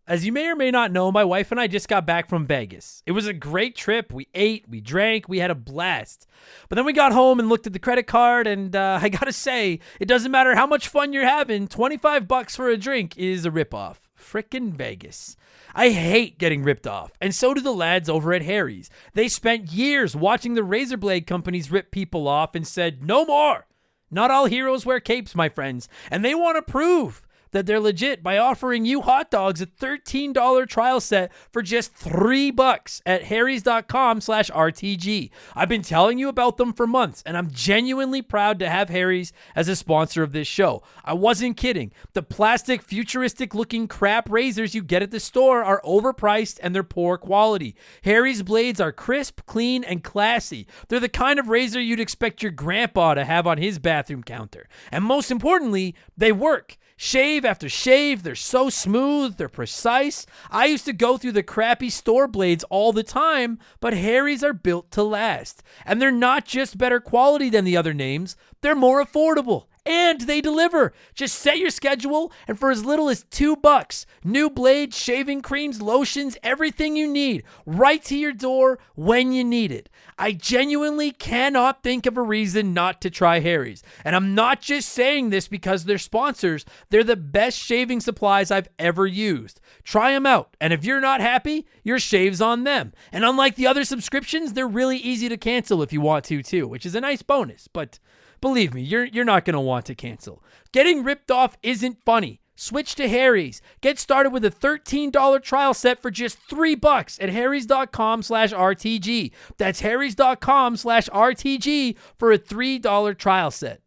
As you may or may not know, my wife and I just got back from Vegas. It was a great trip. We ate, we drank, we had a blast. But then we got home and looked at the credit card, and I gotta say, it doesn't matter how much fun you're having, $25 for a drink is a ripoff. Frickin' Vegas. I hate getting ripped off, and so do the lads over at Harry's. They spent years watching the razor blade companies rip people off and said, no more. Not all heroes wear capes, my friends, and they want to prove that they're legit by offering you hot dogs a $13 trial set for just $3 at harrys.com/RTG. I've been telling you about them for months, and I'm genuinely proud to have Harry's as a sponsor of this show. I wasn't kidding. The plastic, futuristic-looking crap razors you get at the store are overpriced and they're poor quality. Harry's blades are crisp, clean, and classy. They're the kind of razor you'd expect your grandpa to have on his bathroom counter. And most importantly, they work. Shave after shave, they're so smooth, they're precise. I used to go through the crappy store blades all the time, but Harry's are built to last. And they're not just better quality than the other names, they're more affordable. And they deliver. Just set your schedule, and for as little as $2, new blades, shaving creams, lotions, everything you need, right to your door when you need it. I genuinely cannot think of a reason not to try Harry's. And I'm not just saying this because they're sponsors. They're the best shaving supplies I've ever used. Try them out, and if you're not happy, your shave's on them. And unlike the other subscriptions, they're really easy to cancel if you want to too, which is a nice bonus, but believe me, you're not going to want to cancel. Getting ripped off isn't funny. Switch to Harry's. Get started with a $13 trial set for just $3 at harrys.com/RTG. That's harrys.com/RTG for a $3 trial set.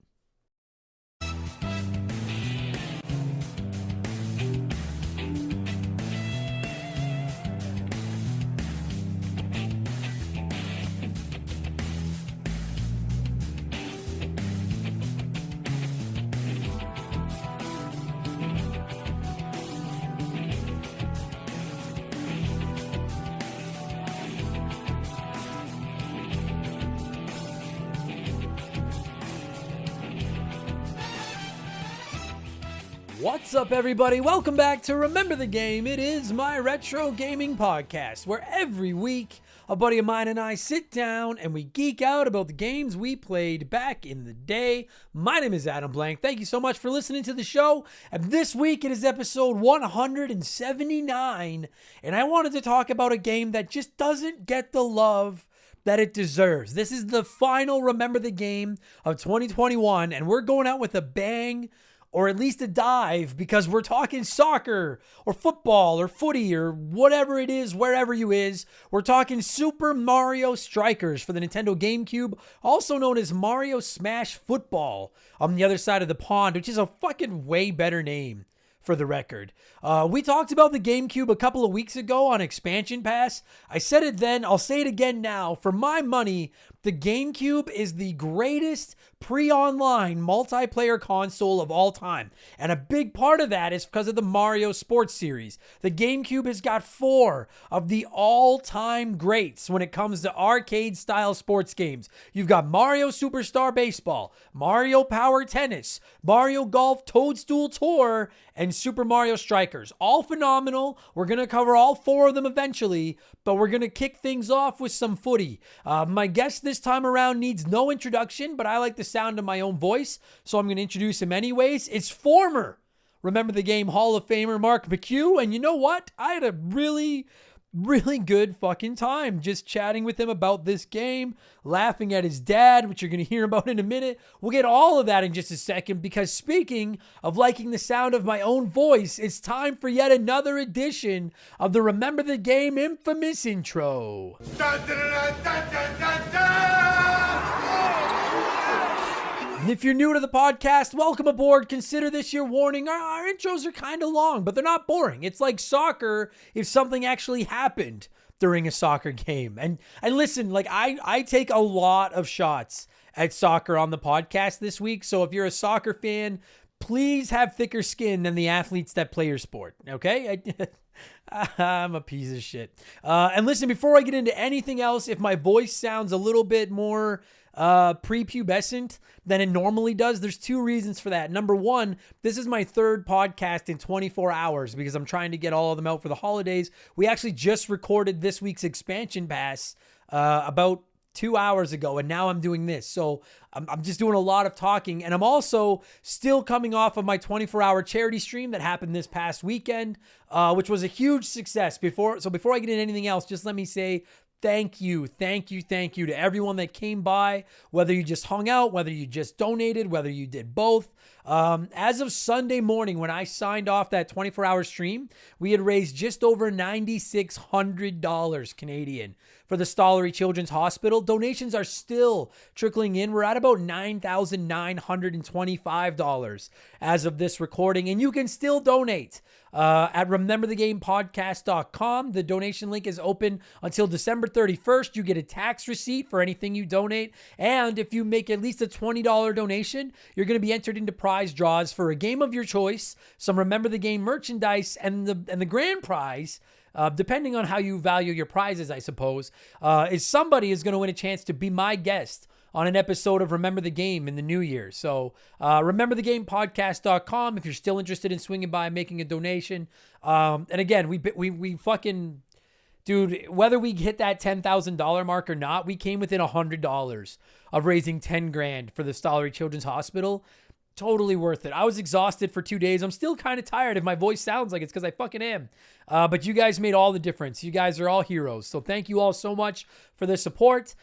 What's up, everybody? Welcome back to Remember the Game. It is my retro gaming podcast where every week a buddy of mine and I sit down and we geek out about the games we played back in the day. My name is Adam Blank. Thank you so much for listening to the show. And this week it is episode 179, and I wanted to talk about a game that just doesn't get the love that it deserves. This is the final Remember the Game of 2021, and we're going out with a bang, or at least a dive, because we're talking soccer or football or footy or whatever it is, wherever you is. We're talking Super Mario Strikers for the Nintendo GameCube, also known as Mario Smash Football on the other side of the pond, which is a fucking way better name for the record. We talked about the GameCube a couple of weeks ago on Expansion Pass. I said it then, I'll say it again now. For my money, the GameCube is the greatest pre-online multiplayer console of all time. And a big part of that is because of the Mario Sports series. The GameCube has got 4 of the all-time greats when it comes to arcade-style sports games. You've got Mario Superstar Baseball, Mario Power Tennis, Mario Golf Toadstool Tour, and Super Mario Strikers. All phenomenal. We're going to cover all 4 of them eventually, but we're going to kick things off with some footy. My guest this time around needs no introduction, but I like the sound of my own voice, so I'm going to introduce him anyways. It's former Remember the Game Hall of Famer Mark McHugh, and you know what? I had a really good fucking time just chatting with him about this game, laughing at his dad, which you're going to hear about in a minute. We'll get all of that in just a second, because speaking of liking the sound of my own voice, it's time for yet another edition of the Remember the Game infamous intro. Dun, dun, dun, dun, dun, dun, dun. And if you're new to the podcast, welcome aboard. Consider this your warning. Our intros are kind of long, but they're not boring. It's like soccer if something actually happened during a soccer game. And listen, like I take a lot of shots at soccer on the podcast this week. So if you're a soccer fan, please have thicker skin than the athletes that play your sport. Okay? I'm a piece of shit. And listen, before I get into anything else, if my voice sounds a little bit more prepubescent than it normally does, there's two reasons for that. Number one, this is my third podcast in 24 hours because I'm trying to get all of them out for the holidays. We actually just recorded this week's expansion pass about 2 hours ago, and now I'm doing this. So I'm just doing a lot of talking, and I'm also still coming off of my 24-hour charity stream that happened this past weekend, which was a huge success. Before I get into anything else, just let me say thank you to everyone that came by, whether you just hung out, whether you just donated, whether you did both. As of Sunday morning, when I signed off that 24-hour stream, we had raised just over $9,600 Canadian for the Stollery Children's Hospital. Donations are still trickling in. We're at about $9,925 as of this recording, and you can still donate at rememberthegamepodcast.com. The donation link is open until December 31st. You get a tax receipt for anything you donate, and if you make at least a $20 donation, you're going to be entered into prize draws for a game of your choice, some Remember the Game merchandise, and the grand prize, depending on how you value your prizes, I suppose, is somebody is going to win a chance to be my guest on an episode of Remember the Game in the new year. So rememberthegamepodcast.com if you're still interested in swinging by and making a donation. And again, we fucking, dude, whether we hit that $10,000 mark or not, we came within $100 of raising $10,000 for the Stollery Children's Hospital. Totally worth it. I was exhausted for 2 days. I'm still kind of tired. If my voice sounds like it's because I fucking am. But you guys made all the difference. You guys are all heroes. So thank you all so much for the support.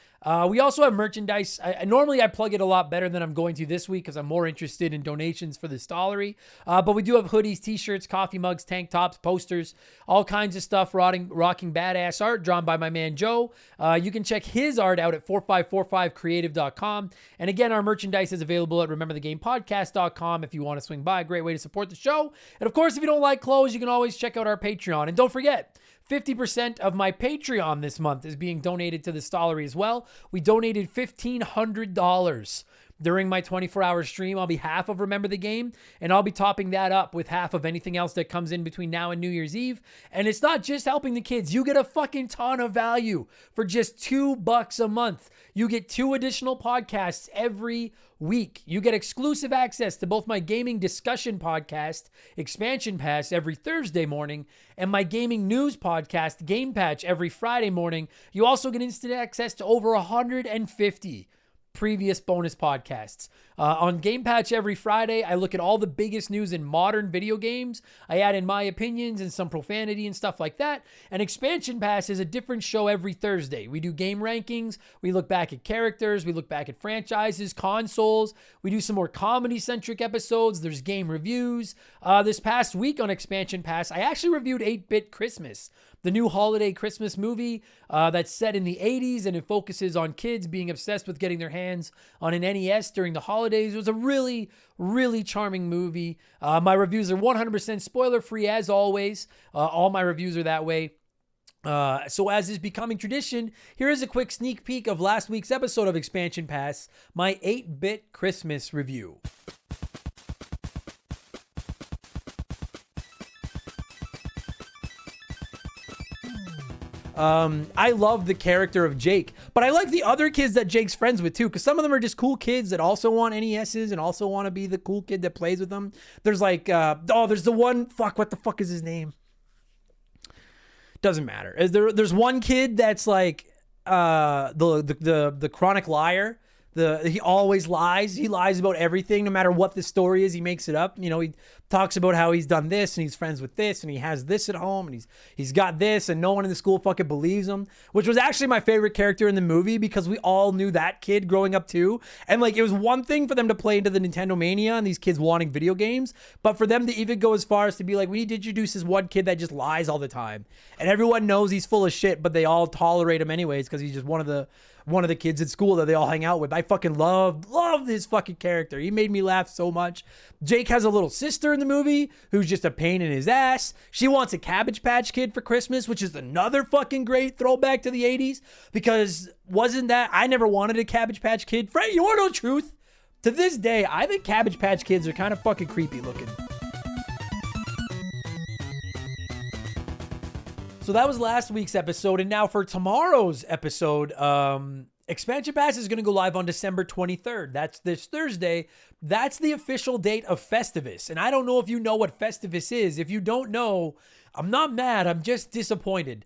We also have merchandise. Normally I plug it a lot better than I'm going to this week because I'm more interested in donations for the Stollery. But we do have hoodies, t-shirts, coffee mugs, tank tops, posters, all kinds of stuff, rocking badass art drawn by my man Joe. You can check his art out at 4545creative.com. And again, our merchandise is available at rememberthegamepodcast.com if you want to swing by. A great way to support the show. And of course, if you don't like clothes, you can always check out our Patreon. And don't forget, 50% of my Patreon this month is being donated to the Stollery as well. We donated $1,500 during my 24-hour stream on behalf of Remember the Game, and I'll be topping that up with half of anything else that comes in between now and New Year's Eve. And it's not just helping the kids. You get a fucking ton of value for just $2 a month. You get 2 additional podcasts every week. You get exclusive access to both my gaming discussion podcast, Expansion Pass, every Thursday morning, and my gaming news podcast, Game Patch, every Friday morning. You also get instant access to over 150 previous bonus podcasts. On Game Patch every Friday, I look at all the biggest news in modern video games. I add in my opinions and some profanity and stuff like that. And Expansion Pass is a different show every Thursday. We do game rankings. We look back at characters. We look back at franchises, consoles. We do some more comedy-centric episodes. There's game reviews. This past week on Expansion Pass, I actually reviewed 8-Bit Christmas, the new holiday Christmas movie that's set in the 80s, and it focuses on kids being obsessed with getting their hands on an NES during the holidays. It was a really, really charming movie. My reviews are 100% spoiler-free as always. All my reviews are that way. So as is becoming tradition, here is a quick sneak peek of last week's episode of Expansion Pass, my 8-Bit Christmas review. I love the character of Jake, but I like the other kids that Jake's friends with too, because some of them are just cool kids that also want NESs and also want to be the cool kid that plays with them. There's like, there's the one, what the fuck is his name? Doesn't matter. There's one kid that's like, the chronic liar. He always lies. He lies about everything, no matter what the story is. He makes it up. You know, he talks about how he's done this and he's friends with this and he has this at home and he's got this and no one in the school fucking believes him, which was actually my favorite character in the movie because we all knew that kid growing up too. And like, it was one thing for them to play into the Nintendo Mania and these kids wanting video games, but for them to even go as far as to be like, we need to introduce this one kid that just lies all the time and everyone knows he's full of shit, but they all tolerate him anyways because he's just one of the kids at school that they all hang out with. I fucking love this fucking character. He made me laugh so much. Jake has a little sister in the movie who's just a pain in his ass. She wants a Cabbage Patch Kid for Christmas, which is another fucking great throwback to the 80s because wasn't that, I never wanted a Cabbage Patch Kid. Frank, you want to know the truth? To this day, I think Cabbage Patch Kids are kind of fucking creepy looking. So that was last week's episode, and now for tomorrow's episode, Expansion Pass is going to go live on December 23rd. That's this Thursday. That's the official date of Festivus. And I don't know if you know what Festivus is. If you don't know, I'm not mad. I'm just disappointed.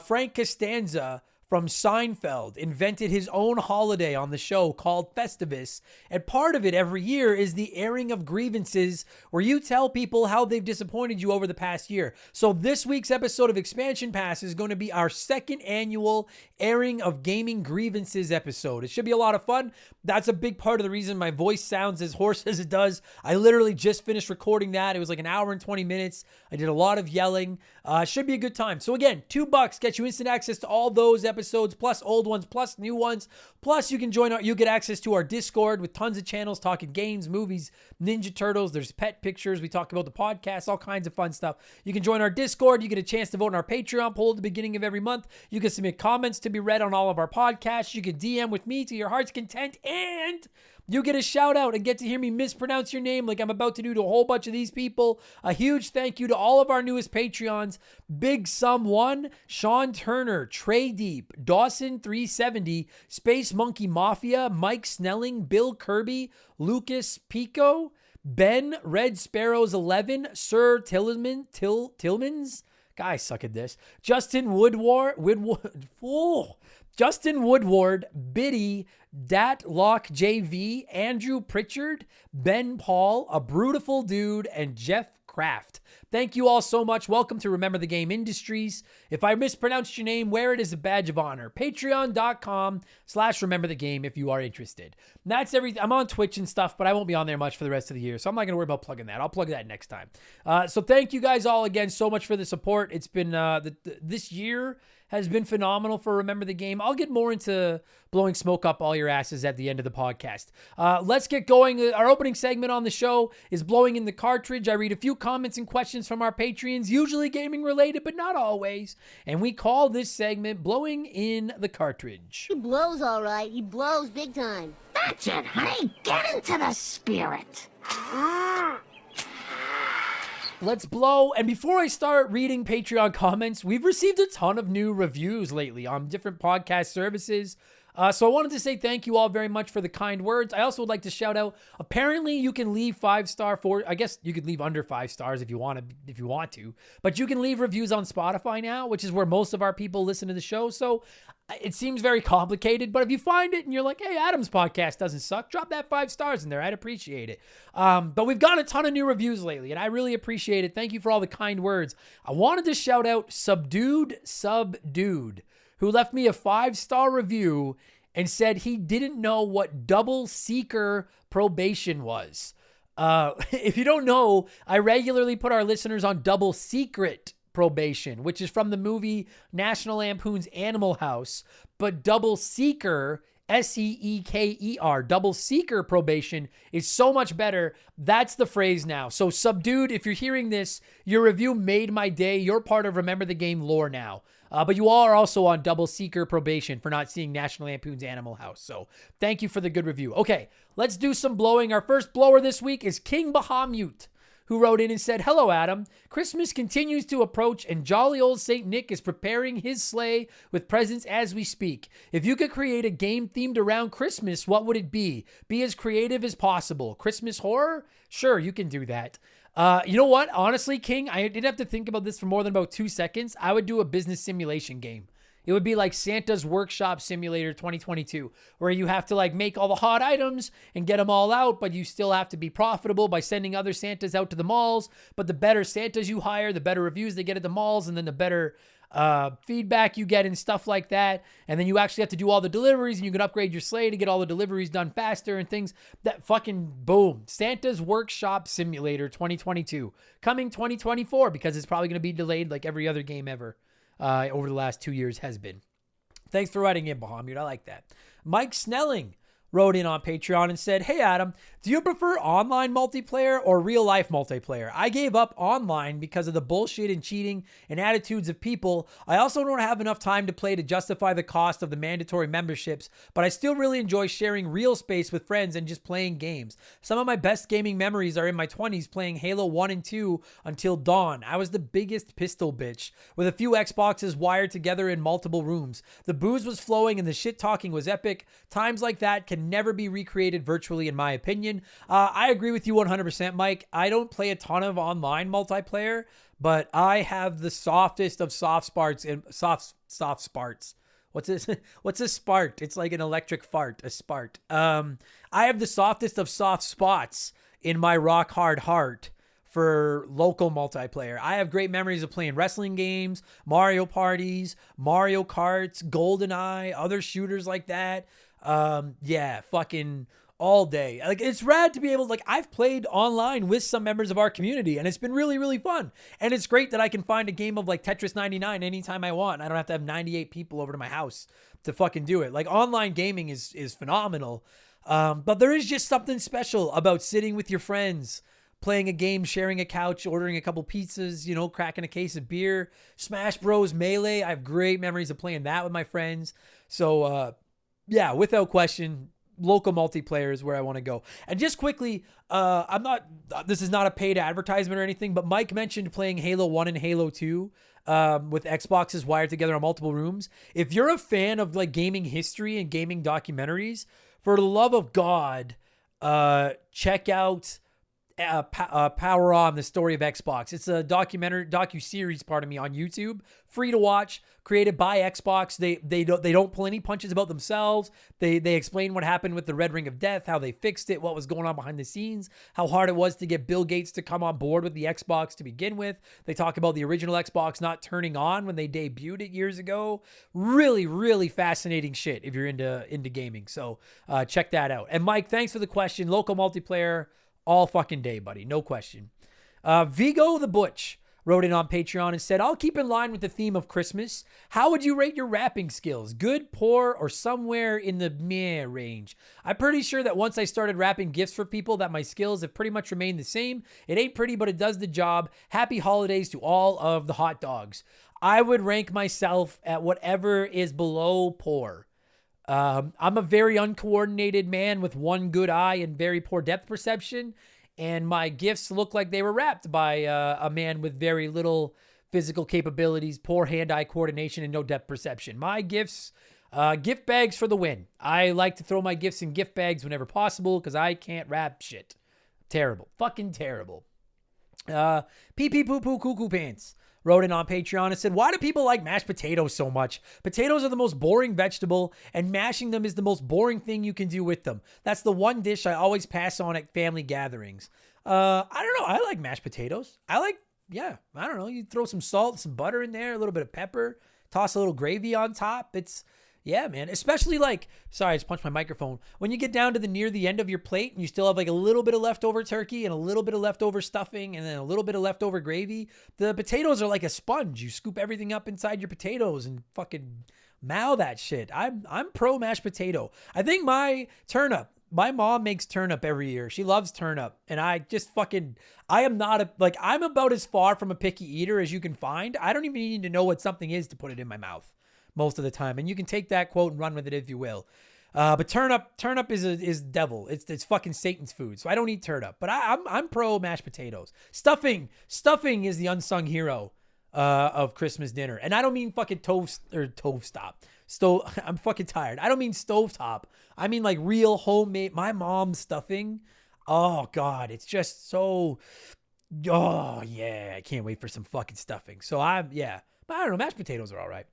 Frank Costanza from Seinfeld invented his own holiday on the show called Festivus. And part of it every year is the airing of grievances where you tell people how they've disappointed you over the past year. So this week's episode of Expansion Pass is going to be our second annual airing of gaming grievances episode. It should be a lot of fun. That's a big part of the reason my voice sounds as hoarse as it does. I literally just finished recording that. It was like an hour and 20 minutes. I did a lot of yelling. Should be a good time. So again, $2 gets you instant access to all those episodes, plus old ones, plus new ones. Plus you can you get access to our Discord with tons of channels talking games, movies, Ninja Turtles. There's pet pictures. We talk about the podcast, all kinds of fun stuff. You can join our Discord. You get a chance to vote in our Patreon poll at the beginning of every month. You can submit comments to be read on all of our podcasts. You can DM with me to your heart's content, and you get a shout out and get to hear me mispronounce your name like I'm about to do to a whole bunch of these people. A huge thank you to all of our newest Patreons: Big Sum 1, Sean Turner, Trey Deep, Dawson 370, Space Monkey Mafia, Mike Snelling, Bill Kirby, Lucas Pico, Ben, Red Sparrows 11, Sir Tillmans. Guys suck at this. Justin Woodward, Biddy, Datlock JV, Andrew Pritchard, Ben Paul, A Brutiful Dude, and Jeff Kraft. Thank you all so much. Welcome to Remember the Game Industries. If I mispronounced your name, wear it as a badge of honor. Patreon.com/Remember the Game if you are interested. And that's everything. I'm on Twitch and stuff, but I won't be on there much for the rest of the year, so I'm not going to worry about plugging that. I'll plug that next time. So thank you guys all again so much for the support. It's been this year has been phenomenal for Remember the Game. I'll get more into blowing smoke up all your asses at the end of the podcast. Let's get going. Our opening segment on the show is Blowing in the Cartridge. I read a few comments and questions from our Patreons, usually gaming related, but not always. And we call this segment Blowing in the Cartridge. He blows all right. He blows big time. That's it, honey. Get into the spirit. Let's blow. And before I start reading Patreon comments, we've received a ton of new reviews lately on different podcast services. So I wanted to say thank you all very much for the kind words. I also would like to shout out, apparently you can leave 5-star I guess you could leave under 5 stars if you want to, but you can leave reviews on Spotify now, which is where most of our people listen to the show. So it seems very complicated, but if you find it and you're like, hey, Adam's podcast doesn't suck, drop that 5 stars in there. I'd appreciate it. But we've got a ton of new reviews lately, and I really appreciate it. Thank you for all the kind words. I wanted to shout out Subdued, who left me a 5-star review and said he didn't know what double seeker probation was. If you don't know, I regularly put our listeners on double secret probation, which is from the movie National Lampoon's Animal House. But double seeker, Seeker, double seeker probation is so much better. That's the phrase now. So Subdued, if you're hearing this, your review made my day. You're part of Remember the Game lore now. But you all are also on double seeker probation for not seeing National Lampoon's Animal House. So thank you for the good review. Okay, let's do some blowing. Our first blower this week is King Bahamut, who wrote in and said, hello, Adam. Christmas continues to approach, and jolly old St. Nick is preparing his sleigh with presents as we speak. If you could create a game themed around Christmas, what would it be? Be as creative as possible. Christmas horror? Sure, you can do that. You know what? Honestly, King, I didn't have to think about this for more than about 2 seconds. I would do a business simulation game. It would be like Santa's Workshop Simulator 2022, where you have to like make all the hot items and get them all out, but you still have to be profitable by sending other Santas out to the malls. But the better Santas you hire, the better reviews they get at the malls, and then the better feedback you get and stuff like that. And then you actually have to do all the deliveries, and you can upgrade your sleigh to get all the deliveries done faster and things. That fucking boom. Santa's Workshop Simulator 2022 coming 2024, because it's probably going to be delayed like every other game ever over the last 2 years has been. Thanks for writing in, Bahamut. I like that. Mike Snelling wrote in on Patreon and said, "Hey Adam, do you prefer online multiplayer or real life multiplayer? I gave up online because of the bullshit and cheating and attitudes of people. I also don't have enough time to play to justify the cost of the mandatory memberships, but I still really enjoy sharing real space with friends and just playing games. Some of my best gaming memories are in my 20s playing Halo 1 and 2 until dawn. I was the biggest pistol bitch with a few Xboxes wired together in multiple rooms. The booze was flowing and the shit talking was epic. Times like that can never be recreated virtually, in my opinion." I agree with you 100%, Mike. I don't play a ton of online multiplayer, but I have the softest of soft sparts and soft sparts. What's this? What's a spart? It's like an electric fart, a spart. I have the softest of soft spots in my rock hard heart for local multiplayer. I have great memories of playing wrestling games, Mario parties, Mario Karts, GoldenEye, other shooters like that. Yeah, fucking all day. Like, it's rad to be able to, like, I've played online with some members of our community and it's been really, really fun. And it's great that I can find a game of like Tetris 99 anytime I want. I don't have to have 98 people over to my house to fucking do it. Like, online gaming is phenomenal. But there is just something special about sitting with your friends, playing a game, sharing a couch, ordering a couple pizzas, you know, cracking a case of beer. Smash Bros. Melee, I have great memories of playing that with my friends. So, yeah, without question, local multiplayer is where I want to go. And just quickly, this is not a paid advertisement or anything, but Mike mentioned playing Halo 1 and Halo 2 with Xboxes wired together on multiple rooms. If you're a fan of like gaming history and gaming documentaries, for the love of God, check out Power On, the story of Xbox. It's a docu-series, pardon me, on YouTube, free to watch, created by Xbox. They don't pull any punches about themselves. They explain what happened with the Red Ring of Death, how they fixed it, what was going on behind the scenes, how hard it was to get Bill Gates to come on board with the Xbox to begin with. They talk about the original Xbox not turning on when they debuted it years ago. Really, really fascinating shit if you're into gaming. So check that out. And Mike, thanks for the question. Local multiplayer all fucking day, buddy. No question. Vigo the Butch wrote in on Patreon and said, "I'll keep in line with the theme of Christmas. How would you rate your rapping skills? Good, poor, or somewhere in the meh range? I'm pretty sure that once I started rapping gifts for people that my skills have pretty much remained the same. It ain't pretty, but it does the job. Happy holidays to all of the hot dogs." I would rank myself at whatever is below poor. I'm a very uncoordinated man with one good eye and very poor depth perception. And my gifts look like they were wrapped by a man with very little physical capabilities, poor hand-eye coordination, and no depth perception. My gifts, gift bags for the win. I like to throw my gifts in gift bags whenever possible because I can't rap shit. Terrible. Fucking terrible. Pee pee poo poo cuckoo pants wrote in on Patreon and said, "Why do people like mashed potatoes so much? Potatoes are the most boring vegetable, and mashing them is the most boring thing you can do with them. That's the one dish I always pass on at family gatherings." I don't know. I like mashed potatoes. I don't know. You throw some salt, some butter in there, a little bit of pepper, toss a little gravy on top. Yeah, man. Especially like, sorry, I just punched my microphone. When you get down to near the end of your plate and you still have like a little bit of leftover turkey and a little bit of leftover stuffing and then a little bit of leftover gravy, the potatoes are like a sponge. You scoop everything up inside your potatoes and fucking mow that shit. I'm pro mashed potato. I think my mom makes turnip every year. She loves turnip. And I'm about as far from a picky eater as you can find. I don't even need to know what something is to put it in my mouth most of the time. And you can take that quote and run with it if you will. But turnip is devil. It's fucking Satan's food. So I don't eat turnip, but I'm pro mashed potatoes. Stuffing is the unsung hero of Christmas dinner. And I don't mean fucking I'm fucking tired. I don't mean stovetop. I mean like real homemade, my mom's stuffing. Oh God, it's just so, oh yeah, I can't wait for some fucking stuffing. So but I don't know, mashed potatoes are all right.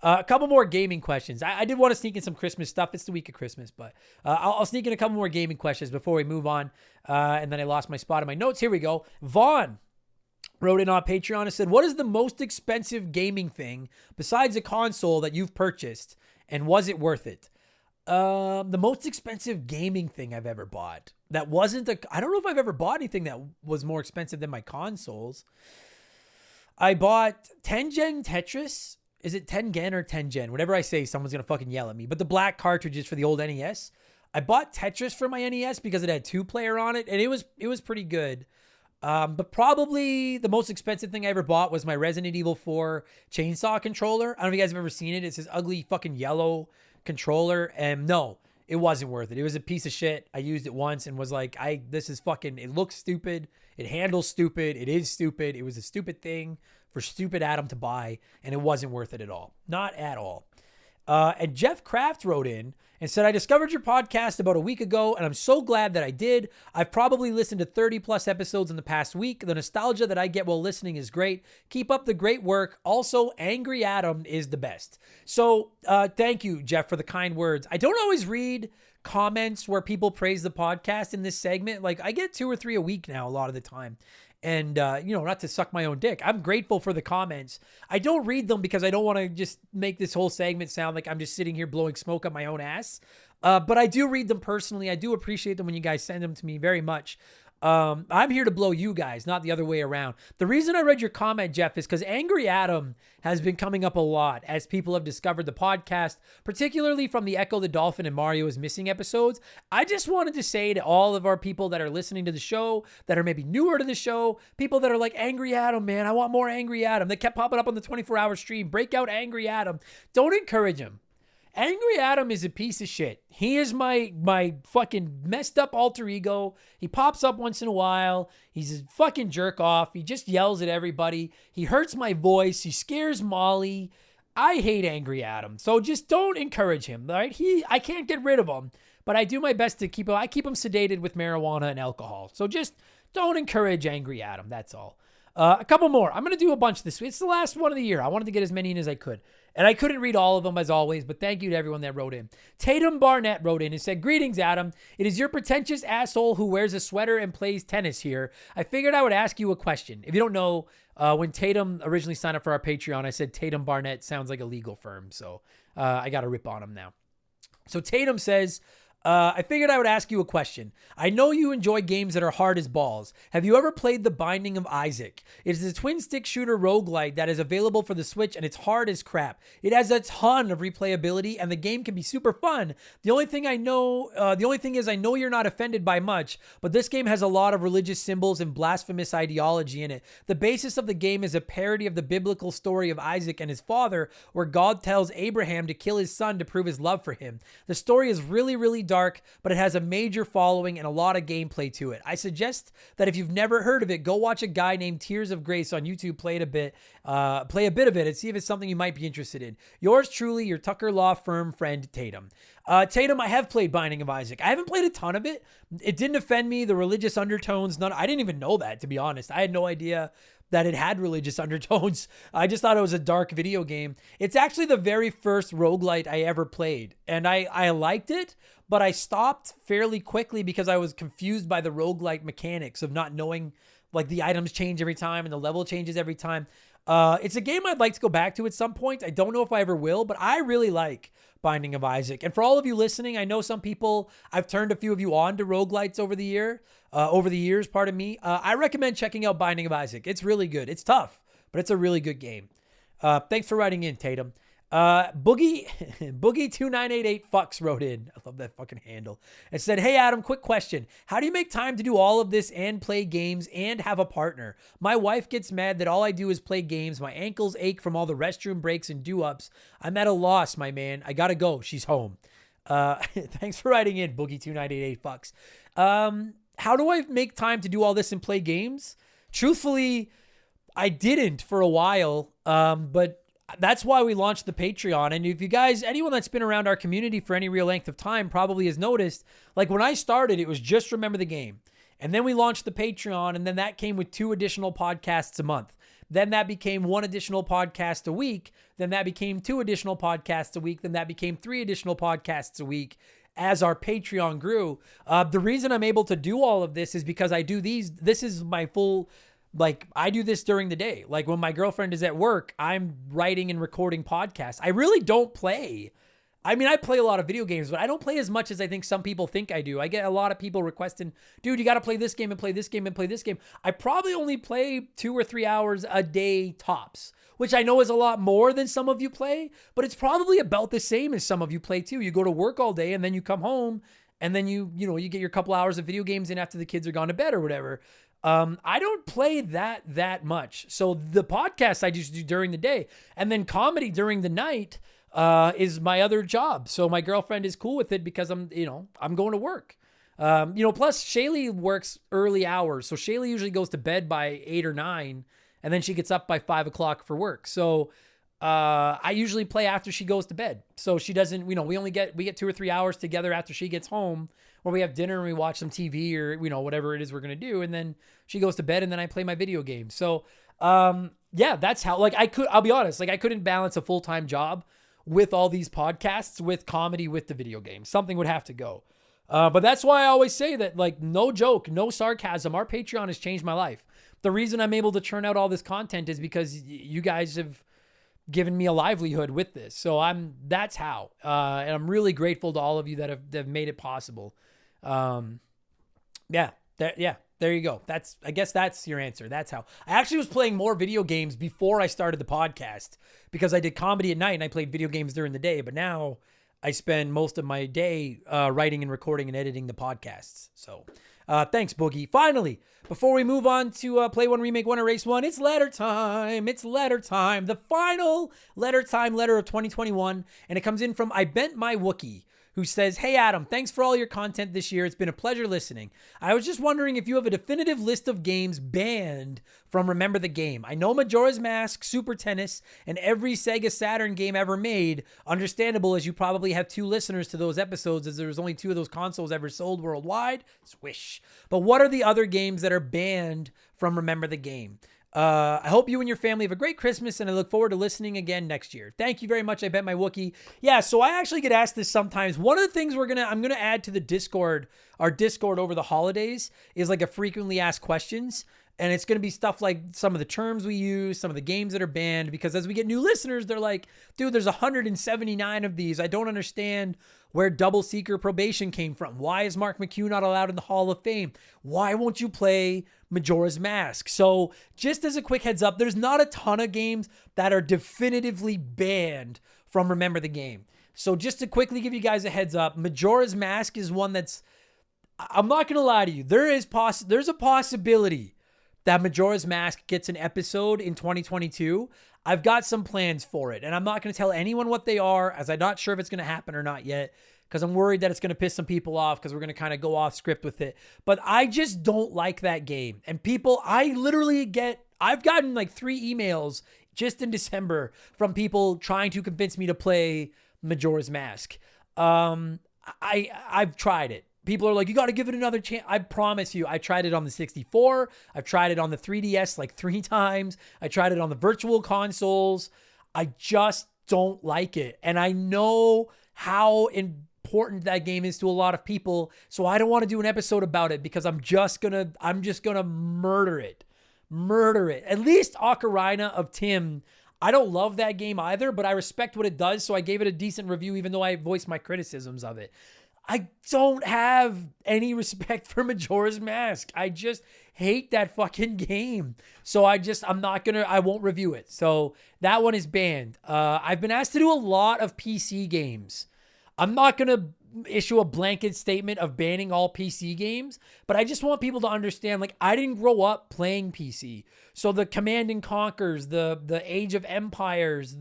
A couple more gaming questions. I did want to sneak in some Christmas stuff. It's the week of Christmas, but I'll sneak in a couple more gaming questions before we move on. And then I lost my spot in my notes. Here we go. Vaughn wrote in on Patreon and said, "What is the most expensive gaming thing besides a console that you've purchased, and was it worth it?" The most expensive gaming thing I've ever bought that wasn't I don't know if I've ever bought anything that was more expensive than my consoles. I bought 10-gen Tetris. Is it 10-gen or 10-gen? Whatever I say, someone's going to fucking yell at me. But the black cartridges for the old NES. I bought Tetris for my NES because it had 2-player on it, and it was pretty good. But probably the most expensive thing I ever bought was my Resident Evil 4 chainsaw controller. I don't know if you guys have ever seen it. It's this ugly fucking yellow controller. And no, it wasn't worth it. It was a piece of shit. I used it once and was like, this is fucking, it looks stupid. It handles stupid. It is stupid. It was a stupid thing for stupid Adam to buy, and it wasn't worth it at all. Not at all. And Jeff Kraft wrote in and said, I discovered your podcast about a week ago, and I'm so glad that I did. I've probably listened to 30 plus episodes in the past week. The nostalgia that I get while listening is great. Keep up the great work. Also, Angry Adam is the best. So thank you, Jeff, for the kind words. I don't always read comments where people praise the podcast in this segment. Like, I get 2 or 3 a week now a lot of the time. And, not to suck my own dick. I'm grateful for the comments. I don't read them because I don't want to just make this whole segment sound like I'm just sitting here blowing smoke up my own ass. But I do read them personally. I do appreciate them when you guys send them to me very much. I'm here to blow you guys, not the other way around. The reason I read your comment, Jeff, is because Angry Adam has been coming up a lot as people have discovered the podcast, particularly from the Echo the Dolphin and Mario is Missing episodes. I just wanted to say to all of our people that are listening to the show, that are maybe newer to the show, people that are like, Angry Adam, man, I want more Angry Adam. They kept popping up on the 24-hour stream. Break out Angry Adam. Don't encourage him. Angry Adam is a piece of shit. He is my fucking messed up alter ego. He pops up once in a while. He's a fucking jerk off. He just yells at everybody. He hurts my voice. He scares Molly. I hate Angry Adam. So just don't encourage him, all right? I can't get rid of him, but I do my best to keep him sedated with marijuana and alcohol. So just don't encourage Angry Adam. That's all. A couple more. I'm going to do a bunch this week. It's the last one of the year. I wanted to get as many in as I could. And I couldn't read all of them as always, but thank you to everyone that wrote in. Tatum Barnett wrote in and said, greetings, Adam. It is your pretentious asshole who wears a sweater and plays tennis here. I figured I would ask you a question. If you don't know, when Tatum originally signed up for our Patreon, I said Tatum Barnett sounds like a legal firm. So I got to rip on him now. So Tatum says, I figured I would ask you a question. I know you enjoy games that are hard as balls. Have you ever played The Binding of Isaac? It is a twin-stick shooter roguelite that is available for the Switch, and it's hard as crap. It has a ton of replayability, and the game can be super fun. The only thing is I know you're not offended by much, but this game has a lot of religious symbols and blasphemous ideology in it. The basis of the game is a parody of the biblical story of Isaac and his father, where God tells Abraham to kill his son to prove his love for him. The story is really, really dark, but it has a major following and a lot of gameplay to it. I suggest that if you've never heard of it, go watch a guy named Tears of Grace on YouTube play a bit of it and see if it's something you might be interested in. Yours truly, your Tucker Law Firm friend, Tatum. Tatum, I have played Binding of Isaac. I haven't played a ton of it. It didn't offend me. The religious undertones, I didn't even know that, to be honest. I had no idea that it had religious undertones. I just thought it was a dark video game. It's actually the very first roguelite I ever played, and I liked it, but I stopped fairly quickly because I was confused by the roguelite mechanics of not knowing, like, the items change every time and the level changes every time. It's a game I'd like to go back to at some point. I don't know if I ever will, but I really like Binding of Isaac. And for all of you listening, I know some people, I've turned a few of you on to roguelites over the years, I recommend checking out Binding of Isaac. It's really good. It's tough, but it's a really good game. Thanks for writing in, Tatum. Boogie2988 fucks wrote in. I love that fucking handle. And said, hey Adam, quick question. How do you make time to do all of this and play games and have a partner? My wife gets mad that all I do is play games. My ankles ache from all the restroom breaks and do-ups. I'm at a loss, my man. I gotta go. She's home. Thanks for writing in, Boogie2988 fucks. How do I make time to do all this and play games? Truthfully, I didn't for a while, but that's why we launched the Patreon. And if you guys, anyone that's been around our community for any real length of time probably has noticed, like when I started, it was just Remember the Game. And then we launched the Patreon, and then that came with 2 additional podcasts a month. Then that became 1 additional podcast a week. Then that became 2 additional podcasts a week. Then that became 3 additional podcasts a week as our Patreon grew. The reason I'm able to do all of this is because I do these. This is my full... Like, I do this during the day. Like, when my girlfriend is at work, I'm writing and recording podcasts. I really don't play. I mean, I play a lot of video games, but I don't play as much as I think some people think I do. I get a lot of people requesting, dude, you got to play this game and play this game and play this game. I probably only play 2 or 3 hours a day tops, which I know is a lot more than some of you play, but it's probably about the same as some of you play too. You go to work all day and then you come home and then you get your couple hours of video games in after the kids are gone to bed or whatever. I don't play that much. So the podcast I just do during the day, and then comedy during the night is my other job. So my girlfriend is cool with it because I'm going to work. Plus Shaylee works early hours. So Shaylee usually goes to bed by 8 or 9, and then she gets up by 5 o'clock for work. So I usually play after she goes to bed. So she doesn't, we get 2 or 3 hours together after she gets home, where we have dinner and we watch some TV or, whatever it is we're going to do. And then she goes to bed, and then I play my video game. So, yeah, that's how, I'll be honest, I couldn't balance a full-time job with all these podcasts, with comedy, with the video game. Something would have to go. But that's why I always say that, no joke, no sarcasm, our Patreon has changed my life. The reason I'm able to churn out all this content is because you guys have given me a livelihood with this. So that's how, and I'm really grateful to all of you that have made it possible. There you go. I guess that's your answer. That's how. I actually was playing more video games before I started the podcast, because I did comedy at night and I played video games during the day. But now I spend most of my day writing and recording and editing the podcasts. So thanks, Boogie. Finally, before we move on to Play One, Remake One, Erase One, it's letter time. It's letter time. The final letter time letter of 2021. And it comes in from I Bent My Wookie, who says, "Hey, Adam, thanks for all your content this year. It's been a pleasure listening. I was just wondering if you have a definitive list of games banned from Remember the Game. I know Majora's Mask, Super Tennis, and every Sega Saturn game ever made. Understandable, as you probably have 2 listeners to those episodes, as there was only 2 of those consoles ever sold worldwide. Swish. But what are the other games that are banned from Remember the Game? I hope you and your family have a great Christmas, and I look forward to listening again next year. Thank you very much. I Bet My Wookie." Yeah, so I actually get asked this sometimes. One of the things I'm gonna add to the Discord, our Discord over the holidays, is a frequently asked questions. And it's going to be stuff like some of the terms we use, some of the games that are banned, because as we get new listeners, they're like, dude, there's 179 of these. I don't understand where Double Seeker Probation came from. Why is Mark McHugh not allowed in the Hall of Fame? Why won't you play Majora's Mask? So just as a quick heads up, there's not a ton of games that are definitively banned from Remember the Game. So just to quickly give you guys a heads up, Majora's Mask is one that's, I'm not going to lie to you, there's a possibility that Majora's Mask gets an episode in 2022. I've got some plans for it, and I'm not going to tell anyone what they are, as I'm not sure if it's going to happen or not yet, because I'm worried that it's going to piss some people off, because we're going to kind of go off script with it. But I just don't like that game. And people, I've gotten 3 emails just in December from people trying to convince me to play Majora's Mask. I've tried it. People are like, you got to give it another chance. I promise you, I tried it on the 64. I've tried it on the 3DS 3 times. I tried it on the virtual consoles. I just don't like it. And I know how important that game is to a lot of people. So I don't want to do an episode about it, because I'm just going to murder it. At least Ocarina of Time, I don't love that game either, but I respect what it does. So I gave it a decent review, even though I voiced my criticisms of it. I don't have any respect for Majora's Mask. I just hate that fucking game. So I won't review it. So that one is banned. I've been asked to do a lot of PC games. I'm not going to issue a blanket statement of banning all PC games, but I just want people to understand, I didn't grow up playing PC. So the Command and Conquers, the Age of Empires,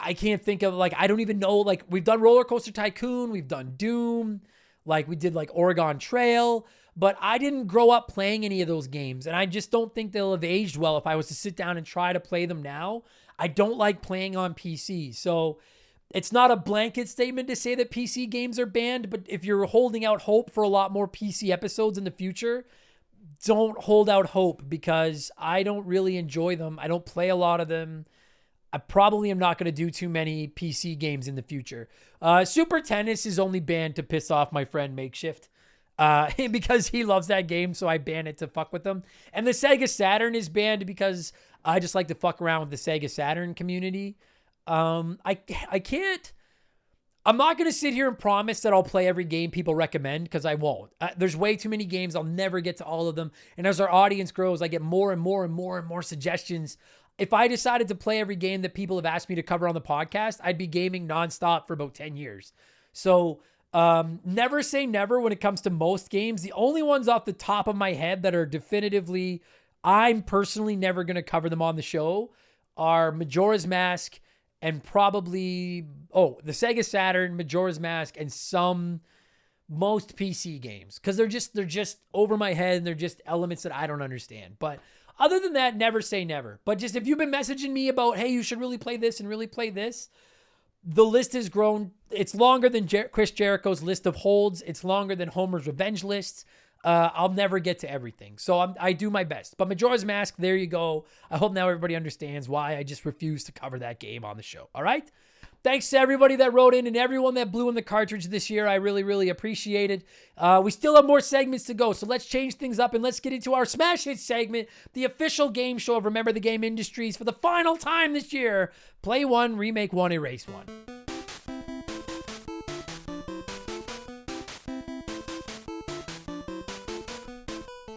I can't think of, I don't even know, we've done Roller Coaster Tycoon, we've done Doom, we did Oregon Trail, but I didn't grow up playing any of those games, and I just don't think they'll have aged well if I was to sit down and try to play them now. I don't like playing on PC, so it's not a blanket statement to say that PC games are banned, but if you're holding out hope for a lot more PC episodes in the future, don't hold out hope, because I don't really enjoy them. I don't play a lot of them. I probably am not going to do too many PC games in the future. Super Tennis is only banned to piss off my friend Makeshift, because he loves that game, so I ban it to fuck with him. And the Sega Saturn is banned because I just like to fuck around with the Sega Saturn community. I'm not going to sit here and promise that I'll play every game people recommend, because I won't. There's way too many games. I'll never get to all of them. And as our audience grows, I get more and more and more and more suggestions. If I decided to play every game that people have asked me to cover on the podcast, I'd be gaming nonstop for about 10 years. So Never say never when it comes to most games. The only ones off the top of my head that are definitively, I'm personally never going to cover them on the show, are Majora's Mask and probably, the Sega Saturn, Majora's Mask, and most PC games. Because they're just over my head, and they're just elements that I don't understand. But other than that, never say never. But just if you've been messaging me about, hey, you should really play this and really play this, the list has grown. It's longer than Chris Jericho's list of holds. It's longer than Homer's revenge lists. I'll never get to everything. So I do my best. But Majora's Mask, there you go. I hope now everybody understands why I just refuse to cover that game on the show. All right? Thanks to everybody that wrote in and everyone that blew in the cartridge this year. I really, really appreciate it. We still have more segments to go, so let's change things up and let's get into our Smash Hits segment, the official game show of Remember the Game Industries for the final time this year. Play one, remake one, erase one.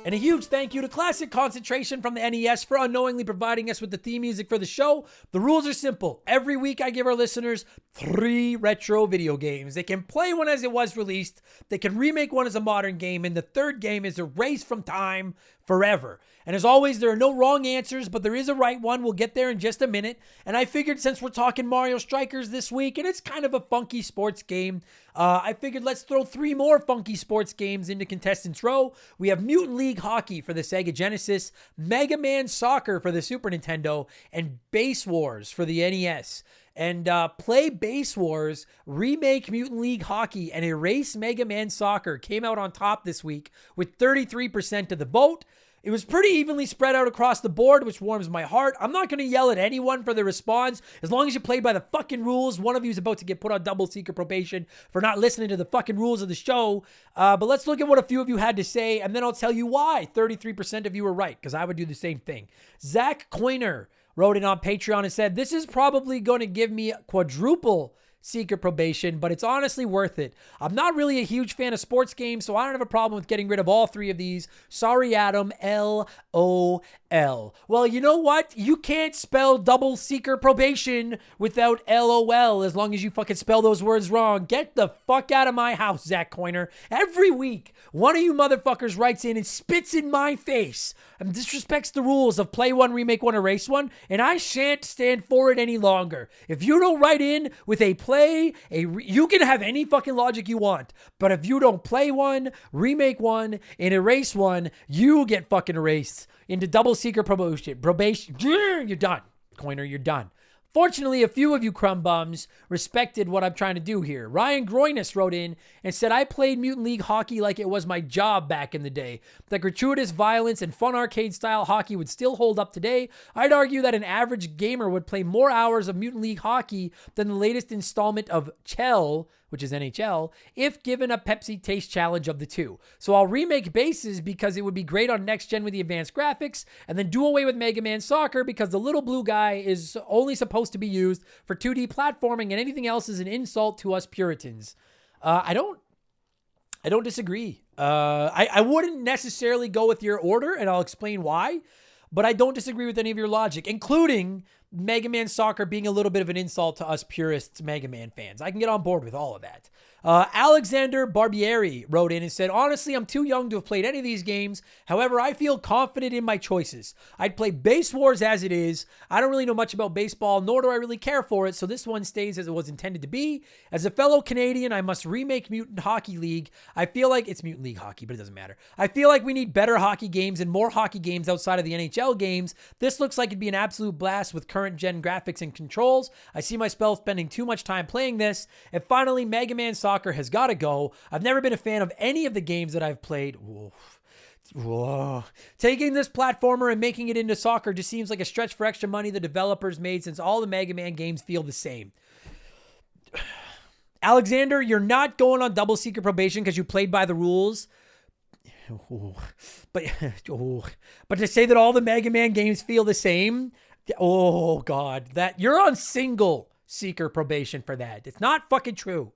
And a huge thank you to Classic Concentration from the NES for unknowingly providing us with the theme music for the show. The rules are simple. Every week I give our listeners 3 retro video games. They can play one as it was released, they can remake one as a modern game, and the third game is erased from time forever. And as always, there are no wrong answers, but there is a right one. We'll get there in just a minute. And I figured since we're talking Mario Strikers this week, and it's kind of a funky sports game, I figured let's throw 3 more funky sports games into Contestants Row. We have Mutant League Hockey for the Sega Genesis, Mega Man Soccer for the Super Nintendo, and Base Wars for the NES. And play Base Wars, remake Mutant League Hockey, and erase Mega Man Soccer came out on top this week with 33% of the vote. It was pretty evenly spread out across the board, which warms my heart. I'm not going to yell at anyone for their response. As long as you played by the fucking rules, one of you is about to get put on double secret probation for not listening to the fucking rules of the show. But let's look at what a few of you had to say, and then I'll tell you why 33% of you were right, because I would do the same thing. Zach Coiner wrote in on Patreon and said, this is probably going to give me quadruple secret probation, but it's honestly worth it. I'm not really a huge fan of sports games, so I don't have a problem with getting rid of all 3 of these. Sorry, Adam. LOL. Well, you know what? You can't spell double secret probation without LOL as long as you fucking spell those words wrong. Get the fuck out of my house, Zach Coiner. Every week, one of you motherfuckers writes in and spits in my face and disrespects the rules of play one, remake one, erase one, and I shan't stand for it any longer. If you don't write in with a you can have any fucking logic you want, but if you don't play one, remake one, and erase one, you get fucking erased into double secret probation. You're done, Coiner, you're done. Fortunately, a few of you crumb bums respected what I'm trying to do here. Ryan Groinus wrote in and said, I played Mutant League Hockey like it was my job back in the day. The gratuitous violence and fun arcade-style hockey would still hold up today. I'd argue that an average gamer would play more hours of Mutant League Hockey than the latest installment of Chell, which is NHL, if given a Pepsi Taste Challenge of the 2. So I'll remake Bases because it would be great on next gen with the advanced graphics, and then do away with Mega Man Soccer because the little blue guy is only supposed to be used for 2D platforming, and anything else is an insult to us Puritans. I don't disagree. I wouldn't necessarily go with your order, and I'll explain why, but I don't disagree with any of your logic, including Mega Man Soccer being a little bit of an insult to us purists Mega Man fans. I can get on board with all of that. Alexander Barbieri wrote in and said, honestly, I'm too young to have played any of these games. However, I feel confident in my choices. I'd play Base Wars as it is. I don't really know much about baseball, nor do I really care for it, so this one stays as it was intended to be. As a fellow Canadian, I must remake Mutant Hockey League. I feel like it's Mutant League Hockey, but it doesn't matter. I feel like we need better hockey games and more hockey games outside of the NHL games. This looks like it'd be an absolute blast with current gen graphics and controls. I see myself spending too much time playing this. And finally, Mega Man Soccer has got to go. I've never been a fan of any of the games that I've played. Whoa. Taking this platformer and making it into soccer just seems like a stretch for extra money the developers made, since all the Mega Man games feel the same. Alexander, you're not going on double secret probation because you played by the rules. But to say that all the Mega Man games feel the same, oh God, that you're on single secret probation for that. It's not fucking true.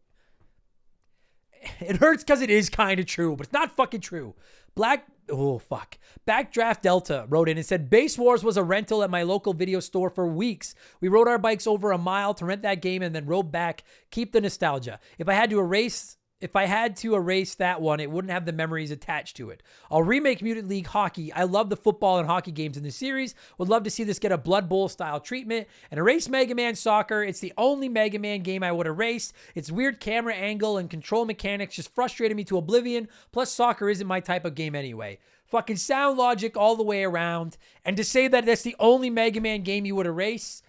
It hurts because it is kind of true, but it's not fucking true. Backdraft Delta wrote in and said, Base Wars was a rental at my local video store for weeks. We rode our bikes over a mile to rent that game and then rode back. Keep the nostalgia. If I had to erase if I had to erase that one, it wouldn't have the memories attached to it. I'll remake Mutant League Hockey. I love the football and hockey games in the series. Would love to see this get a Blood Bowl style treatment. And erase Mega Man Soccer. It's the only Mega Man game I would erase. Its weird camera angle and control mechanics just frustrated me to oblivion. Plus, soccer isn't my type of game anyway. Fucking sound logic all the way around. And to say that that's the only Mega Man game you would erase,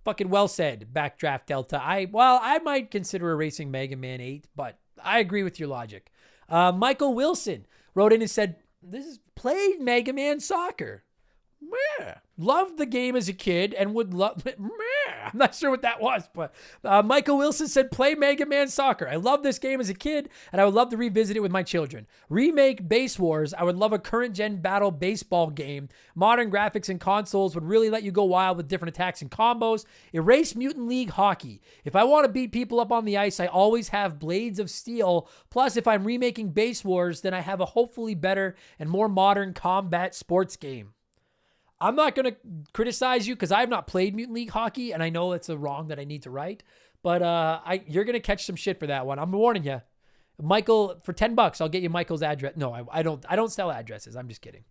fucking well said, Backdraft Delta. I might consider erasing Mega Man 8, but I agree with your logic. Michael Wilson wrote in and said, this is played Mega Man Soccer. Meh. Loved the game as a kid and would love it. I'm not sure what that was, but Michael Wilson said, play Mega Man Soccer. I love this game as a kid, and I would love to revisit it with my children. Remake Base Wars. I would love a current-gen battle baseball game. Modern graphics and consoles would really let you go wild with different attacks and combos. Erase Mutant League Hockey. If I want to beat people up on the ice, I always have Blades of Steel. Plus, if I'm remaking Base Wars, then I have a hopefully better and more modern combat sports game. I'm not going to criticize you because I have not played Mutant League Hockey, and I know it's a wrong that I need to right, but you're going to catch some shit for that one. I'm warning you. Michael, for $10, I'll get you Michael's address. No, I don't sell addresses. I'm just kidding.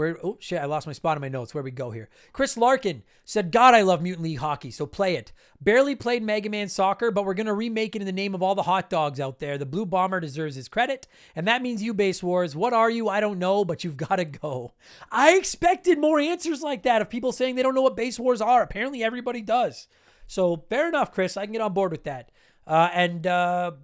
Oh shit, I lost my spot in my notes. Where we go here? Chris Larkin said, God, I love Mutant League Hockey, so play it. Barely played Mega Man Soccer, but we're going to remake it in the name of all the hot dogs out there. The Blue Bomber deserves his credit, and that means you, Base Wars. What are you? I don't know, but you've got to go. I expected more answers like that of people saying they don't know what Base Wars are. Apparently everybody does. So fair enough, Chris. I can get on board with that. I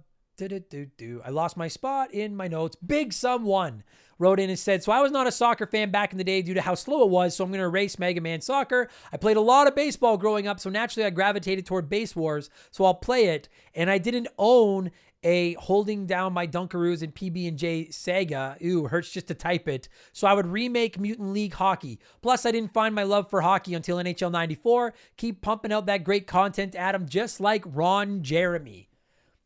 lost my spot in my notes. Big Someone wrote in and said, so I was not a soccer fan back in the day due to how slow it was, so I'm going to erase Mega Man Soccer. I played a lot of baseball growing up, so naturally I gravitated toward Base Wars, so I'll play it. And I didn't own a holding down my Dunkaroos and PB&J Sega. Ooh, hurts just to type it. So I would remake Mutant League Hockey. Plus, I didn't find my love for hockey until NHL 94. Keep pumping out that great content, Adam, just like Ron Jeremy.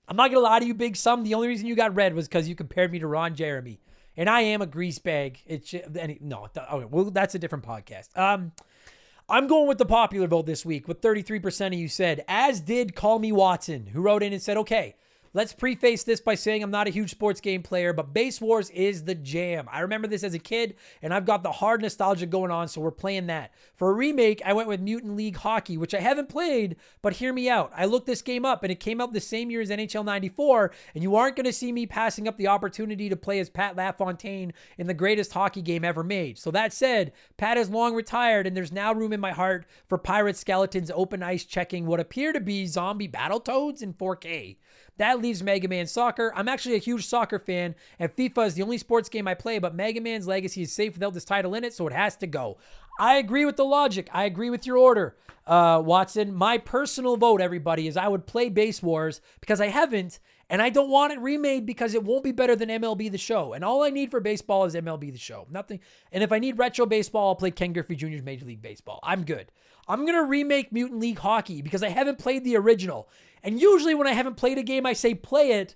I'm not going to lie to you, Big Sum. The only reason you got red was because you compared me to Ron Jeremy. And I am a grease bag. Okay, well, that's a different podcast. I'm going with the popular vote this week, with 33% of you said, as did Call Me Watson, who wrote in and said, okay, let's preface this by saying I'm not a huge sports game player, but Base Wars is the jam. I remember this as a kid, and I've got the hard nostalgia going on, so we're playing that. For a remake, I went with Mutant League Hockey, which I haven't played, but hear me out. I looked this game up, and it came out the same year as NHL 94, and you aren't going to see me passing up the opportunity to play as Pat LaFontaine in the greatest hockey game ever made. So that said, Pat is long retired, and there's now room in my heart for pirate skeletons open ice checking what appear to be zombie Battletoads in 4K. That leaves Mega Man Soccer. I'm actually a huge soccer fan, and FIFA is the only sports game I play, but Mega Man's legacy is safe without this title in it, so it has to go. I agree with the logic. I agree with your order, Watson. My personal vote, everybody, is I would play Base Wars because I haven't, and I don't want it remade because it won't be better than MLB The Show. And all I need for baseball is MLB The Show. Nothing. And if I need retro baseball, I'll play Ken Griffey Jr.'s Major League Baseball. I'm good. I'm going to remake Mutant League Hockey because I haven't played the original. And usually when I haven't played a game, I say play it,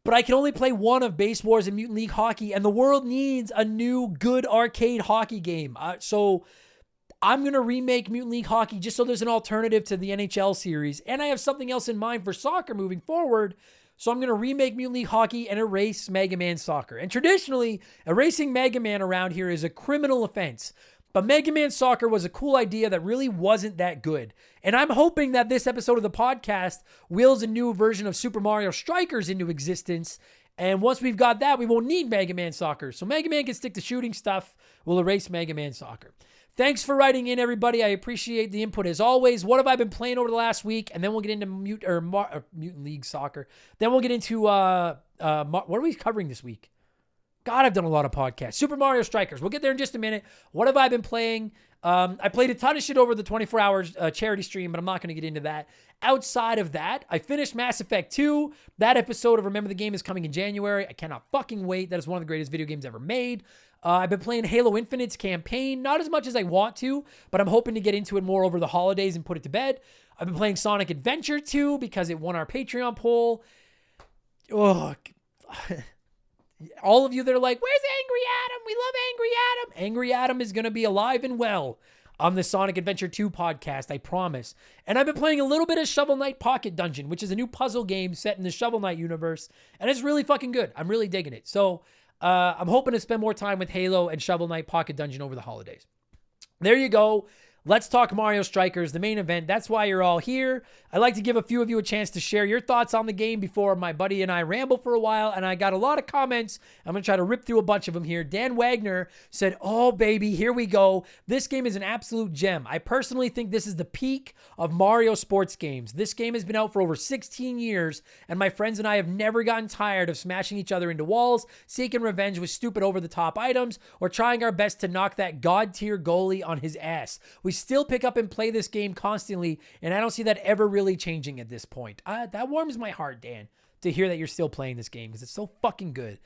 but I can only play one of Base Wars and Mutant League Hockey, and the world needs a new good arcade hockey game. So I'm going to remake Mutant League Hockey just so there's an alternative to the NHL series, and I have something else in mind for soccer moving forward. So I'm going to remake Mutant League Hockey and erase Mega Man Soccer. And traditionally, erasing Mega Man around here is a criminal offense. But Mega Man Soccer was a cool idea that really wasn't that good. And I'm hoping that this episode of the podcast wheels a new version of Super Mario Strikers into existence. And once we've got that, we won't need Mega Man Soccer. So Mega Man can stick to shooting stuff. We'll erase Mega Man Soccer. Thanks for writing in, everybody. I appreciate the input as always. What have I been playing over the last week? And then we'll get into Mutant League Soccer. Then we'll get into what are we covering this week? God, I've done a lot of podcasts. Super Mario Strikers. We'll get there in just a minute. What have I been playing? I played a ton of shit over the 24 hours charity stream, but I'm not going to get into that. Outside of that, I finished Mass Effect 2. That episode of Remember the Game is coming in January. I cannot fucking wait. That is one of the greatest video games ever made. I've been playing Halo Infinite's campaign. Not as much as I want to, but I'm hoping to get into it more over the holidays and put it to bed. I've been playing Sonic Adventure 2 because it won our Patreon poll. Oh, all of you that are like, where's Angry Adam? We love Angry Adam. Angry Adam is going to be alive and well. on the Sonic Adventure 2 podcast, I promise. And I've been playing a little bit of Shovel Knight Pocket Dungeon, which is a new puzzle game set in the Shovel Knight universe, and it's really fucking good. I'm really digging it. So I'm hoping to spend more time with Halo and Shovel Knight Pocket Dungeon over the holidays. There you go. Let's talk Mario Strikers, the main event. That's why you're all here. I'd like to give a few of you a chance to share your thoughts on the game before my buddy and I ramble for a while. And I got a lot of comments. I'm going to try to rip through a bunch of them here. Dan Wagner said, "Oh, baby, here we go. This game is an absolute gem. I personally think this is the peak of Mario sports games. This game has been out for over 16 years, and my friends and I have never gotten tired of smashing each other into walls, seeking revenge with stupid over-the-top items, or trying our best to knock that god-tier goalie on his ass. We still pick up and play this game constantly, and I don't see that ever really changing at this point." That warms my heart, Dan, to hear that you're still playing this game because it's so fucking good.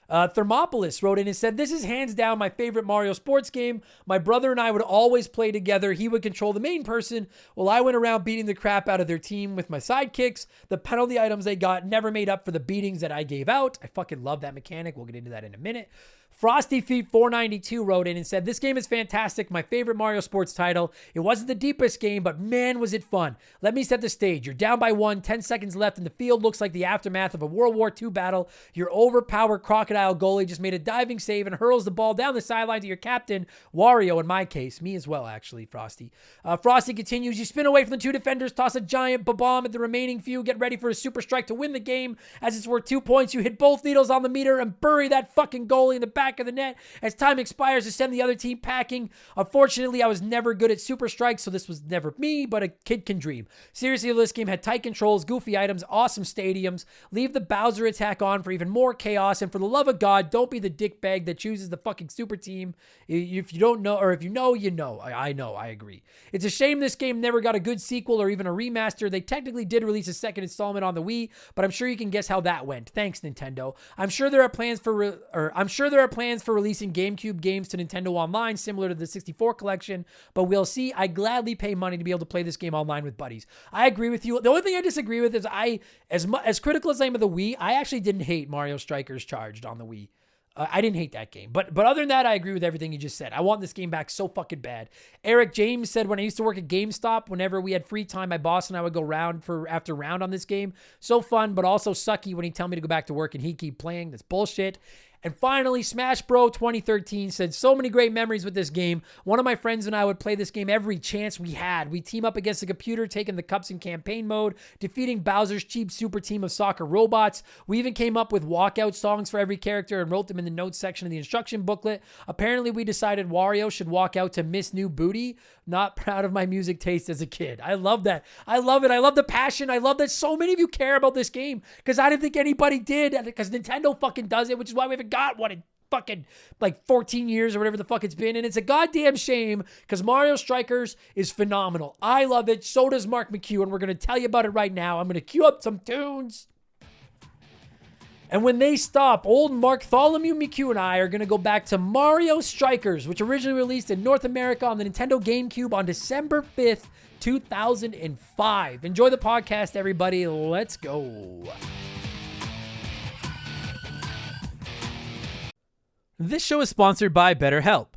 Thermopolis wrote in and said, "This is hands down my favorite Mario sports game. My brother and I would always play together. He would control the main person while I went around beating the crap out of their team with my sidekicks. The penalty items they got never made up for the beatings that I gave out." I fucking love that mechanic. We'll get into that in a minute. Frosty Feet 492 wrote in and said, "This game is fantastic. My favorite Mario sports title. It wasn't the deepest game, but man, was it fun. Let me set the stage. You're down by 1, 10 seconds left, and the field looks like the aftermath of a World War II battle. Your overpowered crocodile goalie just made a diving save and hurls the ball down the sideline to your captain, Wario in my case." Me as well, actually, Frosty. Frosty continues, "You spin away from the 2 defenders, toss a giant bomb at the remaining few, get ready for a super strike to win the game. As it's worth 2 points, you hit both needles on the meter and bury that fucking goalie in the back of the net. As time expires, to send the other team packing. Unfortunately, I was never good at super strikes, so this was never me, but a kid can dream. Seriously, this game had tight controls, goofy items, awesome stadiums. Leave the Bowser attack on for even more chaos, and for the love of God, don't be the dickbag that chooses the fucking super team. If you don't know, or if you know, you know. I know, I agree. It's a shame this game never got a good sequel or even a remaster. They technically did release a second installment on the Wii, but I'm sure you can guess how that went. Thanks, Nintendo. I'm sure there are plans for releasing GameCube games to Nintendo Online, similar to the 64 collection, but we'll see. I gladly pay money to be able to play this game online with buddies." I agree with you. The only thing I disagree with is as critical as I am of the Wii, I actually didn't hate Mario Strikers Charged on the Wii. I didn't hate that game. But other than that, I agree with everything you just said. I want this game back so fucking bad. Eric James said, "When I used to work at GameStop, whenever we had free time, my boss and I would go round after round on this game. So fun, but also sucky when he'd tell me to go back to work and he'd keep playing. That's bullshit." And finally, Smash Bro 2013 said, "So many great memories with this game. One of my friends and I would play this game every chance we had. We team up against the computer, taking the cups in campaign mode, defeating Bowser's cheap super team of soccer robots. We even came up with walkout songs for every character and wrote them in the notes section of the instruction booklet. Apparently, we decided Wario should walk out to Miss New Booty. Not proud of my music taste as a kid." I love that. I love it. I love the passion. I love that so many of you care about this game because I didn't think anybody did, because Nintendo fucking does it, which is why we haven't got one in fucking like 14 years or whatever the fuck it's been. And it's a goddamn shame because Mario Strikers is phenomenal. I love it. So does Mark McHugh, and we're going to tell you about it right now. I'm going to cue up some tunes. And when they stop, old Bartholomew McHugh and I are going to go back to Mario Strikers, which originally released in North America on the Nintendo GameCube on December 5th, 2005. Enjoy the podcast, everybody. Let's go. This show is sponsored by BetterHelp.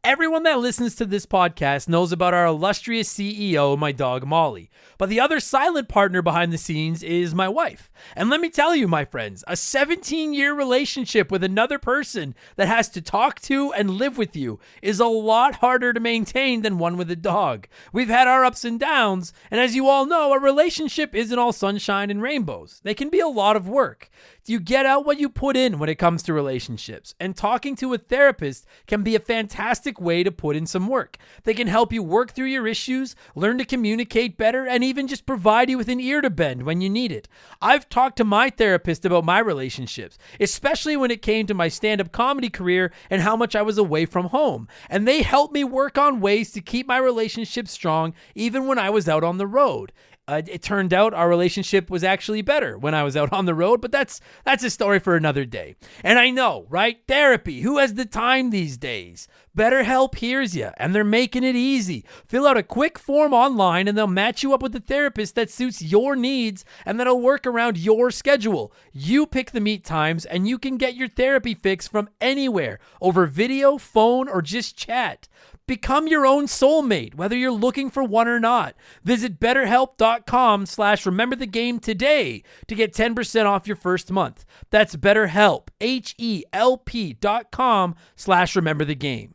Everyone that listens to this podcast knows about our illustrious CEO, my dog Molly. But the other silent partner behind the scenes is my wife. And let me tell you, my friends, a 17-year relationship with another person that has to talk to and live with you is a lot harder to maintain than one with a dog. We've had our ups and downs, and as you all know, a relationship isn't all sunshine and rainbows. They can be a lot of work. You get out what you put in when it comes to relationships, and talking to a therapist can be a fantastic way to put in some work. They can help you work through your issues, learn to communicate better, and even just provide you with an ear to bend when you need it. I've talked to my therapist about my relationships, especially when it came to my stand-up comedy career and how much I was away from home, and they helped me work on ways to keep my relationships strong even when I was out on the road. It turned out our relationship was actually better when I was out on the road, but that's a story for another day. And I know, right? Therapy. Who has the time these days? BetterHelp hears you, and they're making it easy. Fill out a quick form online, and they'll match you up with a therapist that suits your needs and that'll work around your schedule. You pick the meet times, and you can get your therapy fix from anywhere over video, phone, or just chat. Become your own soulmate, whether you're looking for one or not. Visit BetterHelp.com/RememberTheGame today to get 10% off your first month. That's BetterHelp, HELP.com/RememberTheGame.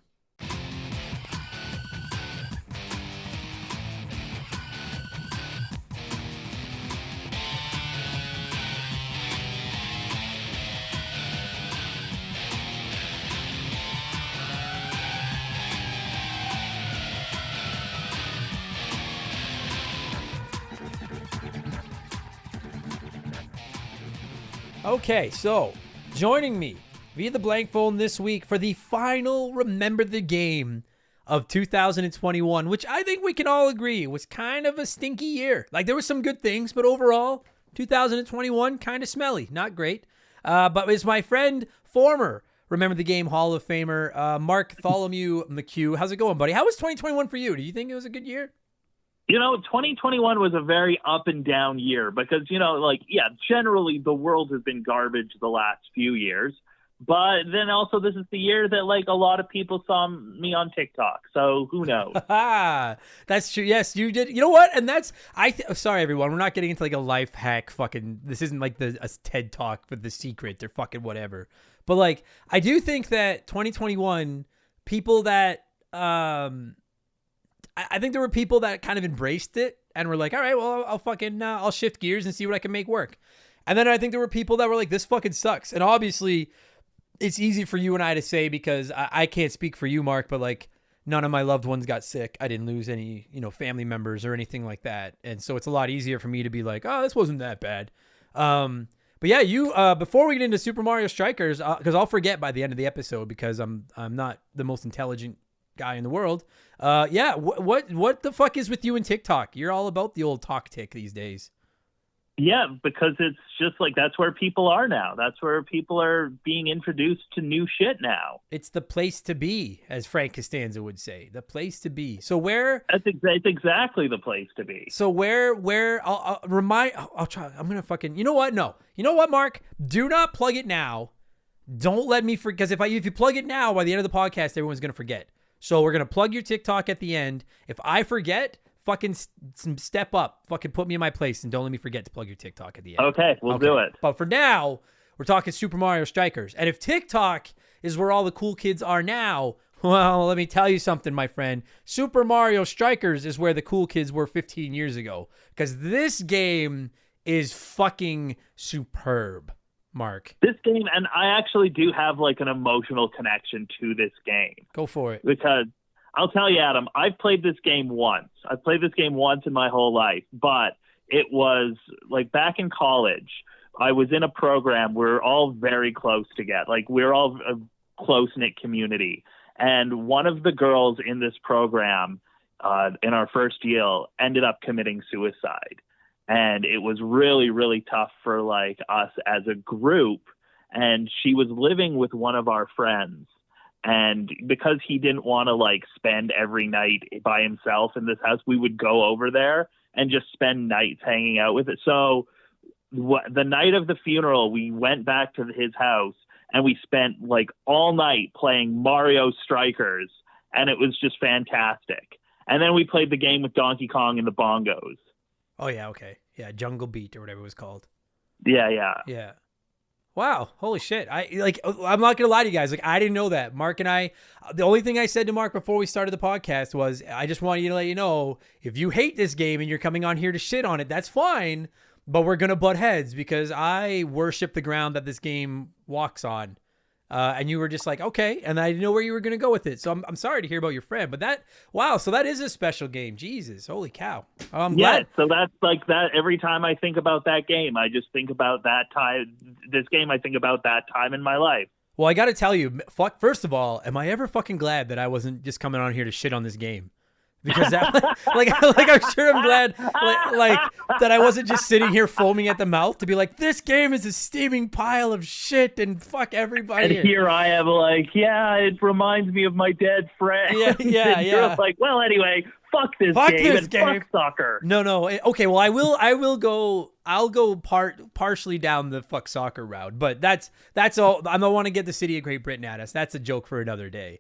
Okay, so joining me via the blank phone this week for the final Remember the Game of 2021, which I think we can all agree was kind of a stinky year. Like, there were some good things, but overall, 2021 kind of smelly, not great. But it's my friend, former Remember the Game Hall of Famer, Mark Tholomew McHugh. How's it going, buddy? How was 2021 for you? Do you think it was a good year? 2021 was a very up and down year because, generally the world has been garbage the last few years. But then also this is the year that, a lot of people saw me on TikTok. So who knows? That's true. Yes, you did. You know what? And that's, sorry, everyone. We're not getting into a life hack fucking, this isn't like a TED Talk with The Secret or fucking whatever. But I do think that 2021, people that, I think there were people that kind of embraced it and were like, all right, well, I'll shift gears and see what I can make work. And then I think there were people that were like, this fucking sucks. And obviously it's easy for you and I to say because I can't speak for you, Mark, but none of my loved ones got sick. I didn't lose any, family members or anything like that. And so it's a lot easier for me to be like, oh, this wasn't that bad. But yeah, you, before we get into Super Mario Strikers, because I'll forget by the end of the episode because I'm not the most intelligent guy in the world. What the fuck is with you and TikTok? You're all about the old talk tick these days. Yeah, because it's just that's where people are now. That's where people are being introduced to new shit now. It's the place to be, as Frank Costanza would say. The place to be. So where? It's exactly the place to be. So where? I'll try. I'm gonna fucking. You know what? No. You know what, Mark? Do not plug it now. Don't let me forget. Because if you plug it now, by the end of the podcast, everyone's gonna forget. So we're going to plug your TikTok at the end. If I forget, fucking step up. Fucking put me in my place and don't let me forget to plug your TikTok at the end. Okay, we'll do it. But for now, we're talking Super Mario Strikers. And if TikTok is where all the cool kids are now, well, let me tell you something, my friend. Super Mario Strikers is where the cool kids were 15 years ago. Because this game is fucking superb. Mark. This game, and I actually do have an emotional connection to this game. Go for it. Because I'll tell you, Adam, I've played this game once. I've played this game once in my whole life, but it was back in college. I was in a program. We're all very close together. We're all a close-knit community. And one of the girls in this program in our first year ended up committing suicide. And it was really, really tough for us as a group. And she was living with one of our friends. And because he didn't want to spend every night by himself in this house, we would go over there and just spend nights hanging out with it. So the night of the funeral, we went back to his house and we spent all night playing Mario Strikers. And it was just fantastic. And then we played the game with Donkey Kong and the bongos. Oh, yeah, okay. Yeah, Jungle Beat or whatever it was called. Yeah. Wow, holy shit. I'm not going to lie to you guys. I didn't know that. Mark and I, the only thing I said to Mark before we started the podcast was, I just wanted you to let you know, if you hate this game and you're coming on here to shit on it, that's fine, but we're going to butt heads because I worship the ground that this game walks on. And you were just like, okay. And I didn't know where you were going to go with it. So I'm sorry to hear about your friend, but so that is a special game. Jesus, holy cow. I'm glad. So that's that. Every time I think about that game, I just think about that time. This game, I think about that time in my life. Well, I got to tell you, first of all, am I ever fucking glad that I wasn't just coming on here to shit on this game? Because that, like I'm sure I'm glad like that I wasn't just sitting here foaming at the mouth to be like, this game is a steaming pile of shit and fuck everybody. And here I am like, yeah, it reminds me of my dead friend. Yeah. You're like, well, anyway, fuck this game and fuck soccer. No. Okay, well, I'll go partially down the fuck soccer route, but that's all. I don't want to get the city of Great Britain at us. That's a joke for another day.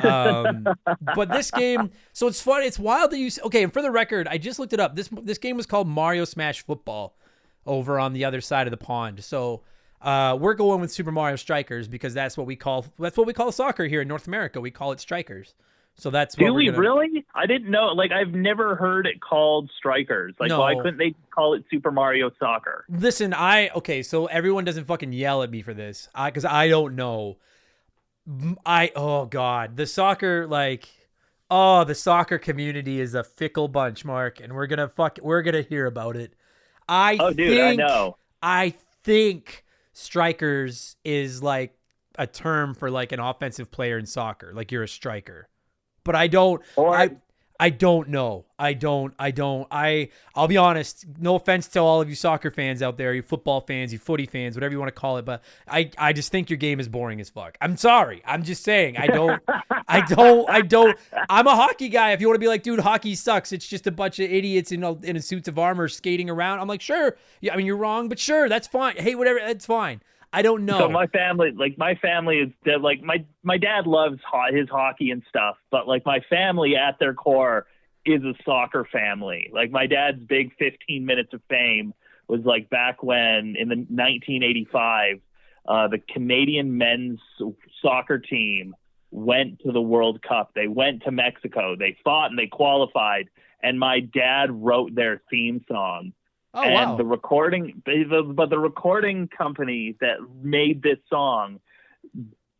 But this game, so it's fun. It's wild that you. Okay, and for the record, I just looked it up. This game was called Mario Smash Football over on the other side of the pond. So we're going with Super Mario Strikers because that's what we call soccer here in North America. We call it Strikers. So that's what really? I didn't know. Like, I've never heard it called Strikers. Like, no. Why couldn't they call it Super Mario Soccer? Listen, so everyone doesn't fucking yell at me for this, because I don't know. Oh God, the soccer community is a fickle bunch, Mark, and we're gonna hear about it. I know. I think strikers is like a term for like an offensive player in soccer, like you're a striker. But I don't know. I'll be honest, no offense to all of you soccer fans out there, you football fans, you footy fans, whatever you want to call it, but I just think your game is boring as fuck. I'm sorry. I'm just saying. I don't. I'm a hockey guy. If you want to be like, dude, hockey sucks. It's just a bunch of idiots in suits of armor skating around. I'm like, sure. Yeah, I mean, you're wrong, but sure, that's fine. Hey, whatever, that's fine. I don't know. So my family is like my dad loves his hockey and stuff, but like my family at their core is a soccer family. Like my dad's big 15 minutes of fame was like back when in the 1985, the Canadian men's soccer team went to the World Cup. They went to Mexico. They fought and they qualified. And my dad wrote their theme song. Oh, and wow. the recording company that made this song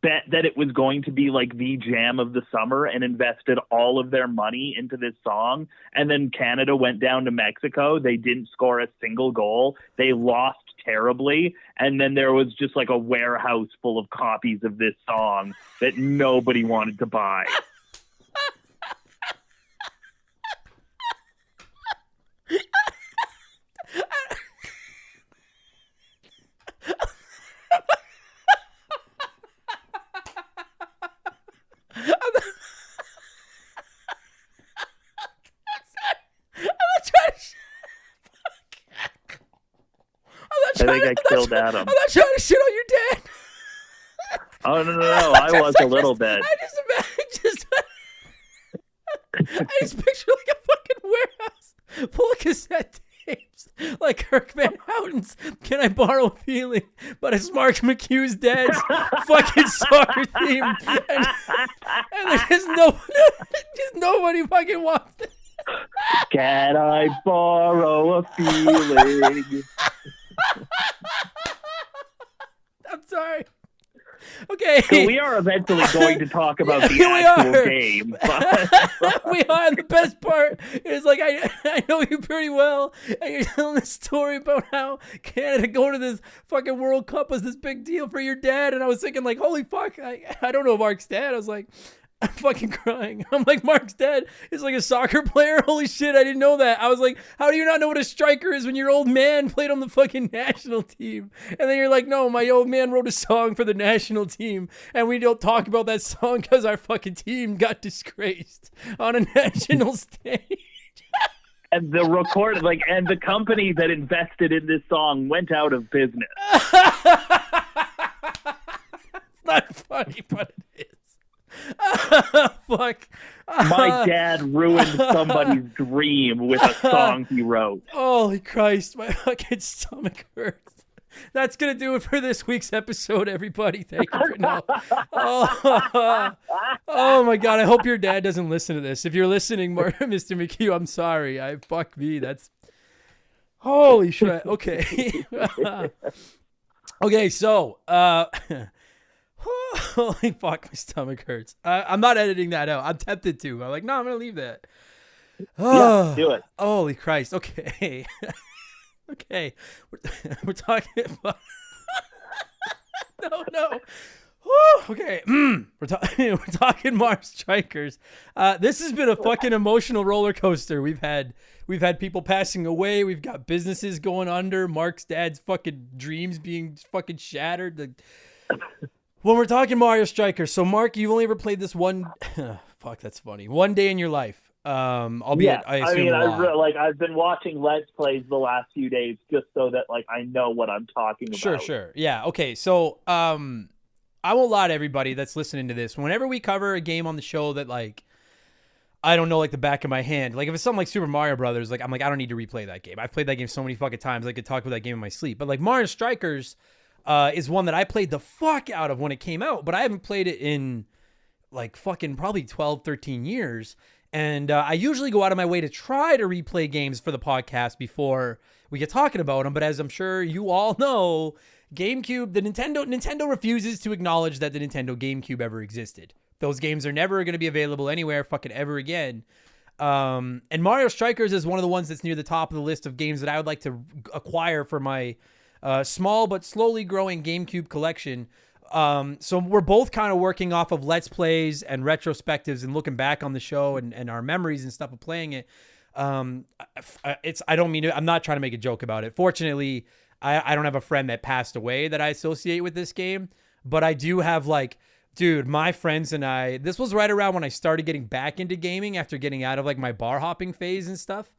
bet that it was going to be like the jam of the summer and invested all of their money into this song. And then Canada went down to Mexico. They didn't score a single goal. They lost terribly. And then there was just like a warehouse full of copies of this song that nobody wanted to buy. I think I killed Adam. I'm not trying to shit on your dad. Oh, no. I was a little bit. I just picture like a fucking warehouse full of cassette tapes. Like Kirk Van Houten's Can I Borrow a Feeling? But it's Mark McHugh's dad's fucking soccer theme. And there's just nobody fucking wants it. Can I borrow a feeling? I'm sorry. Okay. So we are eventually going to talk about the actual game. We are. And the best part is like I know you pretty well, and you're telling this story about how Canada going to this fucking World Cup was this big deal for your dad, and I was thinking like, holy fuck, I don't know Mark's dad. I was like, I'm fucking crying. I'm like, Mark's dad is like a soccer player. Holy shit, I didn't know that. I was like, how do you not know what a striker is when your old man played on the fucking national team? And then you're like, no, my old man wrote a song for the national team, and we don't talk about that song because our fucking team got disgraced on a national stage. And the and the company that invested in this song went out of business. It's not funny, but it is. Fuck. My dad ruined somebody's dream with a song he wrote. Holy Christ, my fucking stomach hurts. That's going to do it for this week's episode, everybody. Thank you for now. Oh my God. I hope your dad doesn't listen to this. If you're listening, Mr. McHugh, I'm sorry. Fuck me. That's holy shit. Okay. Okay. So, holy fuck, my stomach hurts. I'm not editing that out. I'm tempted to. I'm like, no, I'm going to leave that. Yeah, do it. Holy Christ. Okay. Okay. We're talking about... No. Okay, we're talking Mario Strikers. This has been a fucking emotional roller coaster. We've had people passing away. We've got businesses going under. Mark's dad's fucking dreams being fucking shattered. When we're talking Mario Strikers, so Mark, you've only ever played this one. Fuck, that's funny. One day in your life. Albeit, I assume I've been watching Let's Plays the last few days just so that like I know what I'm talking about. Sure. Yeah. Okay. So, I won't lie to everybody that's listening to this. Whenever we cover a game on the show that like I don't know like the back of my hand, like if it's something like Super Mario Brothers, like I'm like I don't need to replay that game. I've played that game so many fucking times I could talk about that game in my sleep. But like Mario Strikers is one that I played the fuck out of when it came out, but I haven't played it in like fucking probably 12, 13 years. And I usually go out of my way to try to replay games for the podcast before we get talking about them. But as I'm sure you all know, GameCube, Nintendo refuses to acknowledge that the Nintendo GameCube ever existed. Those games are never going to be available anywhere fucking ever again. And Mario Strikers is one of the ones that's near the top of the list of games that I would like to acquire for my small but slowly growing GameCube collection. So we're both kind of working off of Let's Plays and retrospectives and looking back on the show and our memories and stuff of playing it. I'm not trying to make a joke about it. Fortunately, I don't have a friend that passed away that I associate with this game, but I do have like, dude, my friends and I, this was right around when I started getting back into gaming after getting out of like my bar hopping phase and stuff.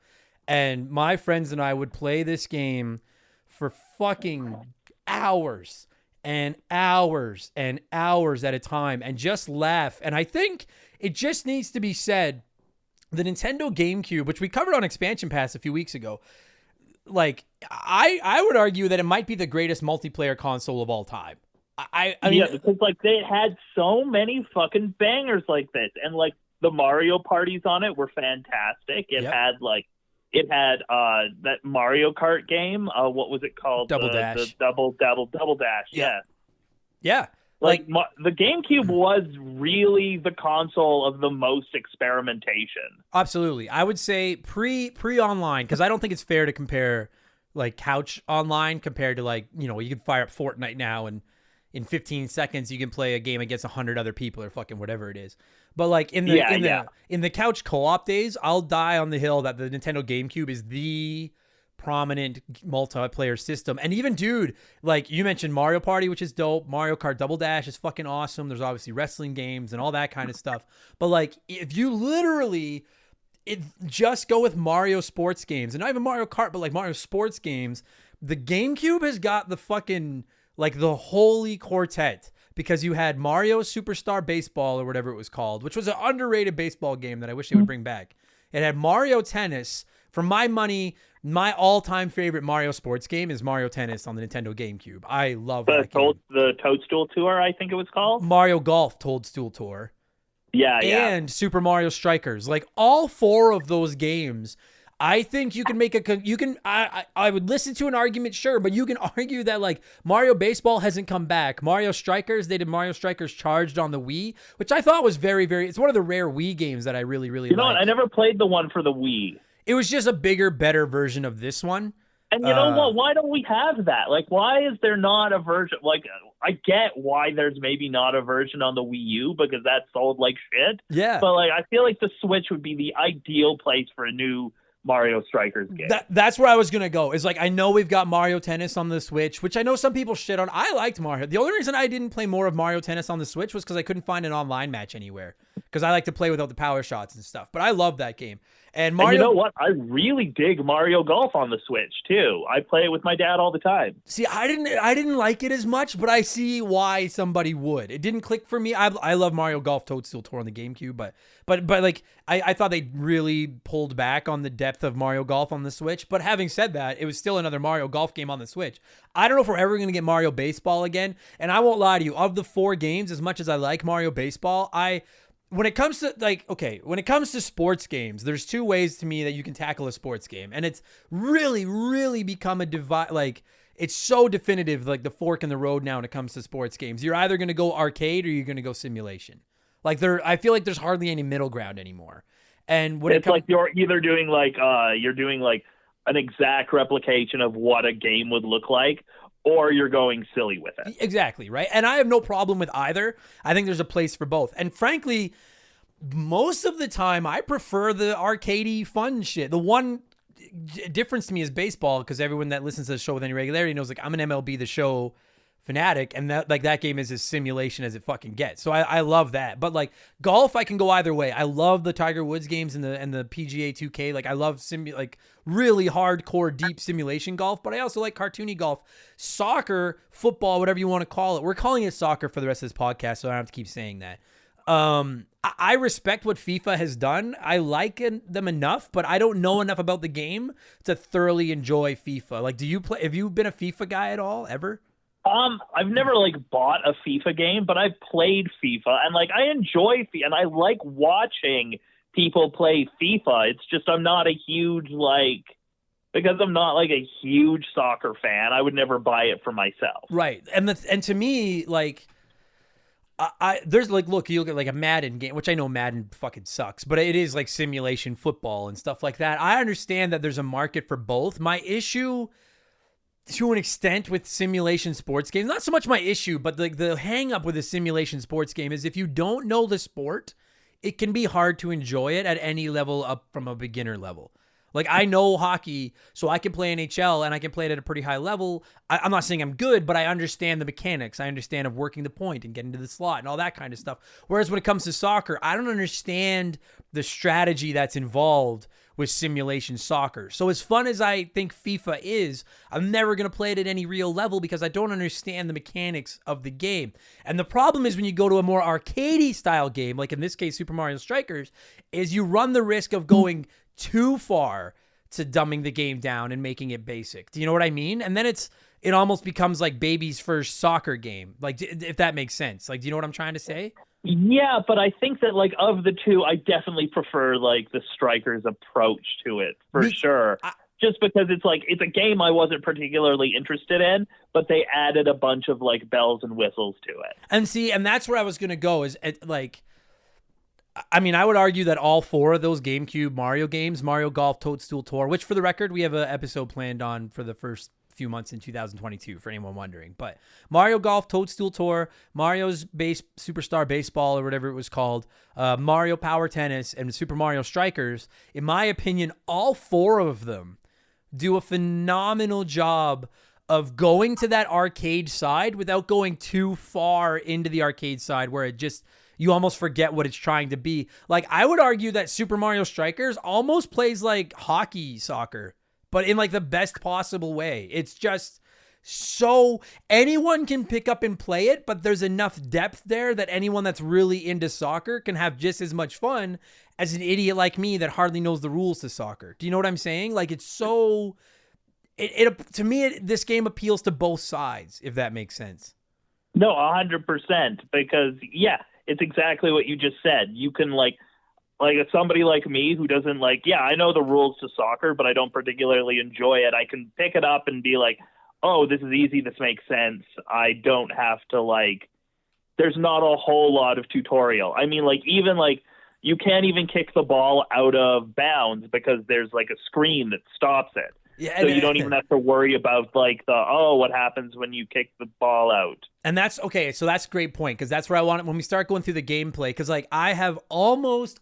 And my friends and I would play this game for fucking hours and hours and hours at a time and just laugh. And I think it just needs to be said, the Nintendo GameCube, which we covered on Expansion Pass a few weeks ago, like I would argue that it might be the greatest multiplayer console of all time. I mean, because like they had so many fucking bangers like this, and like the Mario parties on it were fantastic. It had that Mario Kart game. What was it called? Double Dash. The Double Dash. Yeah. Like the GameCube was really the console of the most experimentation. Absolutely. I would say pre-online, because I don't think it's fair to compare like couch online compared to like, you know, you can fire up Fortnite now and in 15 seconds you can play a game against 100 other people or fucking whatever it is. But like in the couch co-op days, I'll die on the hill that the Nintendo GameCube is the prominent multiplayer system. And even, dude, like you mentioned Mario Party, which is dope. Mario Kart Double Dash is fucking awesome. There's obviously wrestling games and all that kind of stuff. But like if you literally just go with Mario sports games, and not even Mario Kart, but like Mario sports games, the GameCube has got the fucking like the holy quartet, because you had Mario Superstar Baseball or whatever it was called, which was an underrated baseball game that I wish they would bring back. It had Mario Tennis. For my money, my all-time favorite Mario sports game is Mario Tennis on the Nintendo GameCube. I love that game. The Toadstool Tour, I think it was called. Mario Golf Toadstool Tour. Yeah. And Super Mario Strikers. Like all four of those games, I think you can make I would listen to an argument, sure, but you can argue that like Mario Baseball hasn't come back. Mario Strikers, they did Mario Strikers Charged on the Wii, which I thought was very, very, it's one of the rare Wii games that I really, really like. You know what? I never played the one for the Wii. It was just a bigger, better version of this one. And you know what? Why don't we have that? Like, why is there not a version? Like, I get why there's maybe not a version on the Wii U, because that sold like shit. Yeah. But like, I feel like the Switch would be the ideal place for a new Mario Strikers game. That's where I was going to go. Is like, I know we've got Mario Tennis on the Switch, which I know some people shit on. I liked Mario. The only reason I didn't play more of Mario Tennis on the Switch was because I couldn't find an online match anywhere, because I like to play without the power shots and stuff. But I love that game. And Mario, and you know what? I really dig Mario Golf on the Switch too. I play it with my dad all the time. See, I didn't like it as much, but I see why somebody would. It didn't click for me. I love Mario Golf Toadstool Tour on the GameCube, but like I thought they really pulled back on the depth of Mario Golf on the Switch. But having said that, it was still another Mario Golf game on the Switch. I don't know if we're ever going to get Mario Baseball again. And I won't lie to you, of the four games, as much as I like Mario Baseball, when it comes to sports games, there's two ways to me that you can tackle a sports game. And it's really, really become a divide. Like, it's so definitive, like the fork in the road now when it comes to sports games. You're either going to go arcade or you're going to go simulation. Like, I feel like there's hardly any middle ground anymore. And when it's like you're either doing like an exact replication of what a game would look like, or you're going silly with it. Exactly, right? And I have no problem with either. I think there's a place for both. And frankly, most of the time, I prefer the arcadey fun shit. The one difference to me is baseball, because everyone that listens to the show with any regularity knows, like, I'm an MLB The Show fanatic, and that game is as simulation as it fucking gets. So I love that. But like golf, I can go either way. I love the Tiger Woods games and the PGA 2K. Like I love like really hardcore deep simulation golf, but I also like cartoony golf. Soccer, football, whatever you want to call it. We're calling it soccer for the rest of this podcast, so I don't have to keep saying that. I respect what FIFA has done. I like them enough, but I don't know enough about the game to thoroughly enjoy FIFA. Like, have you been a FIFA guy at all ever? I've never like bought a FIFA game, but I've played FIFA, and like I enjoy FIFA, and I like watching people play FIFA. It's just I'm not a huge because I'm not like a huge soccer fan, I would never buy it for myself. Right. And to me, like there's like, look, you look at like a Madden game, which I know Madden fucking sucks, but it is like simulation football and stuff like that. I understand that there's a market for both. My issue to an extent with simulation sports games, not so much my issue, but like the hang up with a simulation sports game is if you don't know the sport, it can be hard to enjoy it at any level up from a beginner level. Like I know hockey, so I can play NHL and I can play it at a pretty high level. I'm not saying I'm good, but I understand the mechanics. I understand of working the point and getting to the slot and all that kind of stuff. Whereas when it comes to soccer, I don't understand the strategy that's involved with simulation soccer. So as fun as I think FIFA is, I'm never going to play it at any real level because I don't understand the mechanics of the game. And the problem is when you go to a more arcadey style game, like in this case, Super Mario Strikers, is you run the risk of going too far to dumbing the game down and making it basic. Do you know what I mean? And then it almost becomes like baby's first soccer game. Like, if that makes sense. Like, do you know what I'm trying to say? Yeah, but I think that like of the two, I definitely prefer like the Strikers approach to it for sure. Just because it's a game I wasn't particularly interested in, but they added a bunch of like bells and whistles to it. And that's where I was going to go is like, I mean, I would argue that all four of those GameCube Mario games, Mario Golf, Toadstool Tour, which for the record, we have an episode planned on for the first few months in 2022 for anyone wondering, but Mario Golf, Toadstool Tour, Mario's Superstar Baseball or whatever it was called, Mario Power Tennis, and Super Mario Strikers, in my opinion, all four of them do a phenomenal job of going to that arcade side without going too far into the arcade side where it just, you almost forget what it's trying to be. Like, I would argue that Super Mario Strikers almost plays like hockey soccer, but in like the best possible way. It's just so anyone can pick up and play it, but there's enough depth there that anyone that's really into soccer can have just as much fun as an idiot like me that hardly knows the rules to soccer. Do you know what I'm saying? Like, it's so, to me, this game appeals to both sides, if that makes sense. No, 100%, because yeah, it's exactly what you just said. You can like somebody like me who doesn't I know the rules to soccer, but I don't particularly enjoy it. I can pick it up and be like, oh, this is easy. This makes sense. I don't have to there's not a whole lot of tutorial. I mean, you can't even kick the ball out of bounds because there's like a screen that stops it. Yeah, so you don't even have to worry about what happens when you kick the ball out. And that's okay. So that's a great point, because that's where I want it when we start going through the gameplay. Because I have almost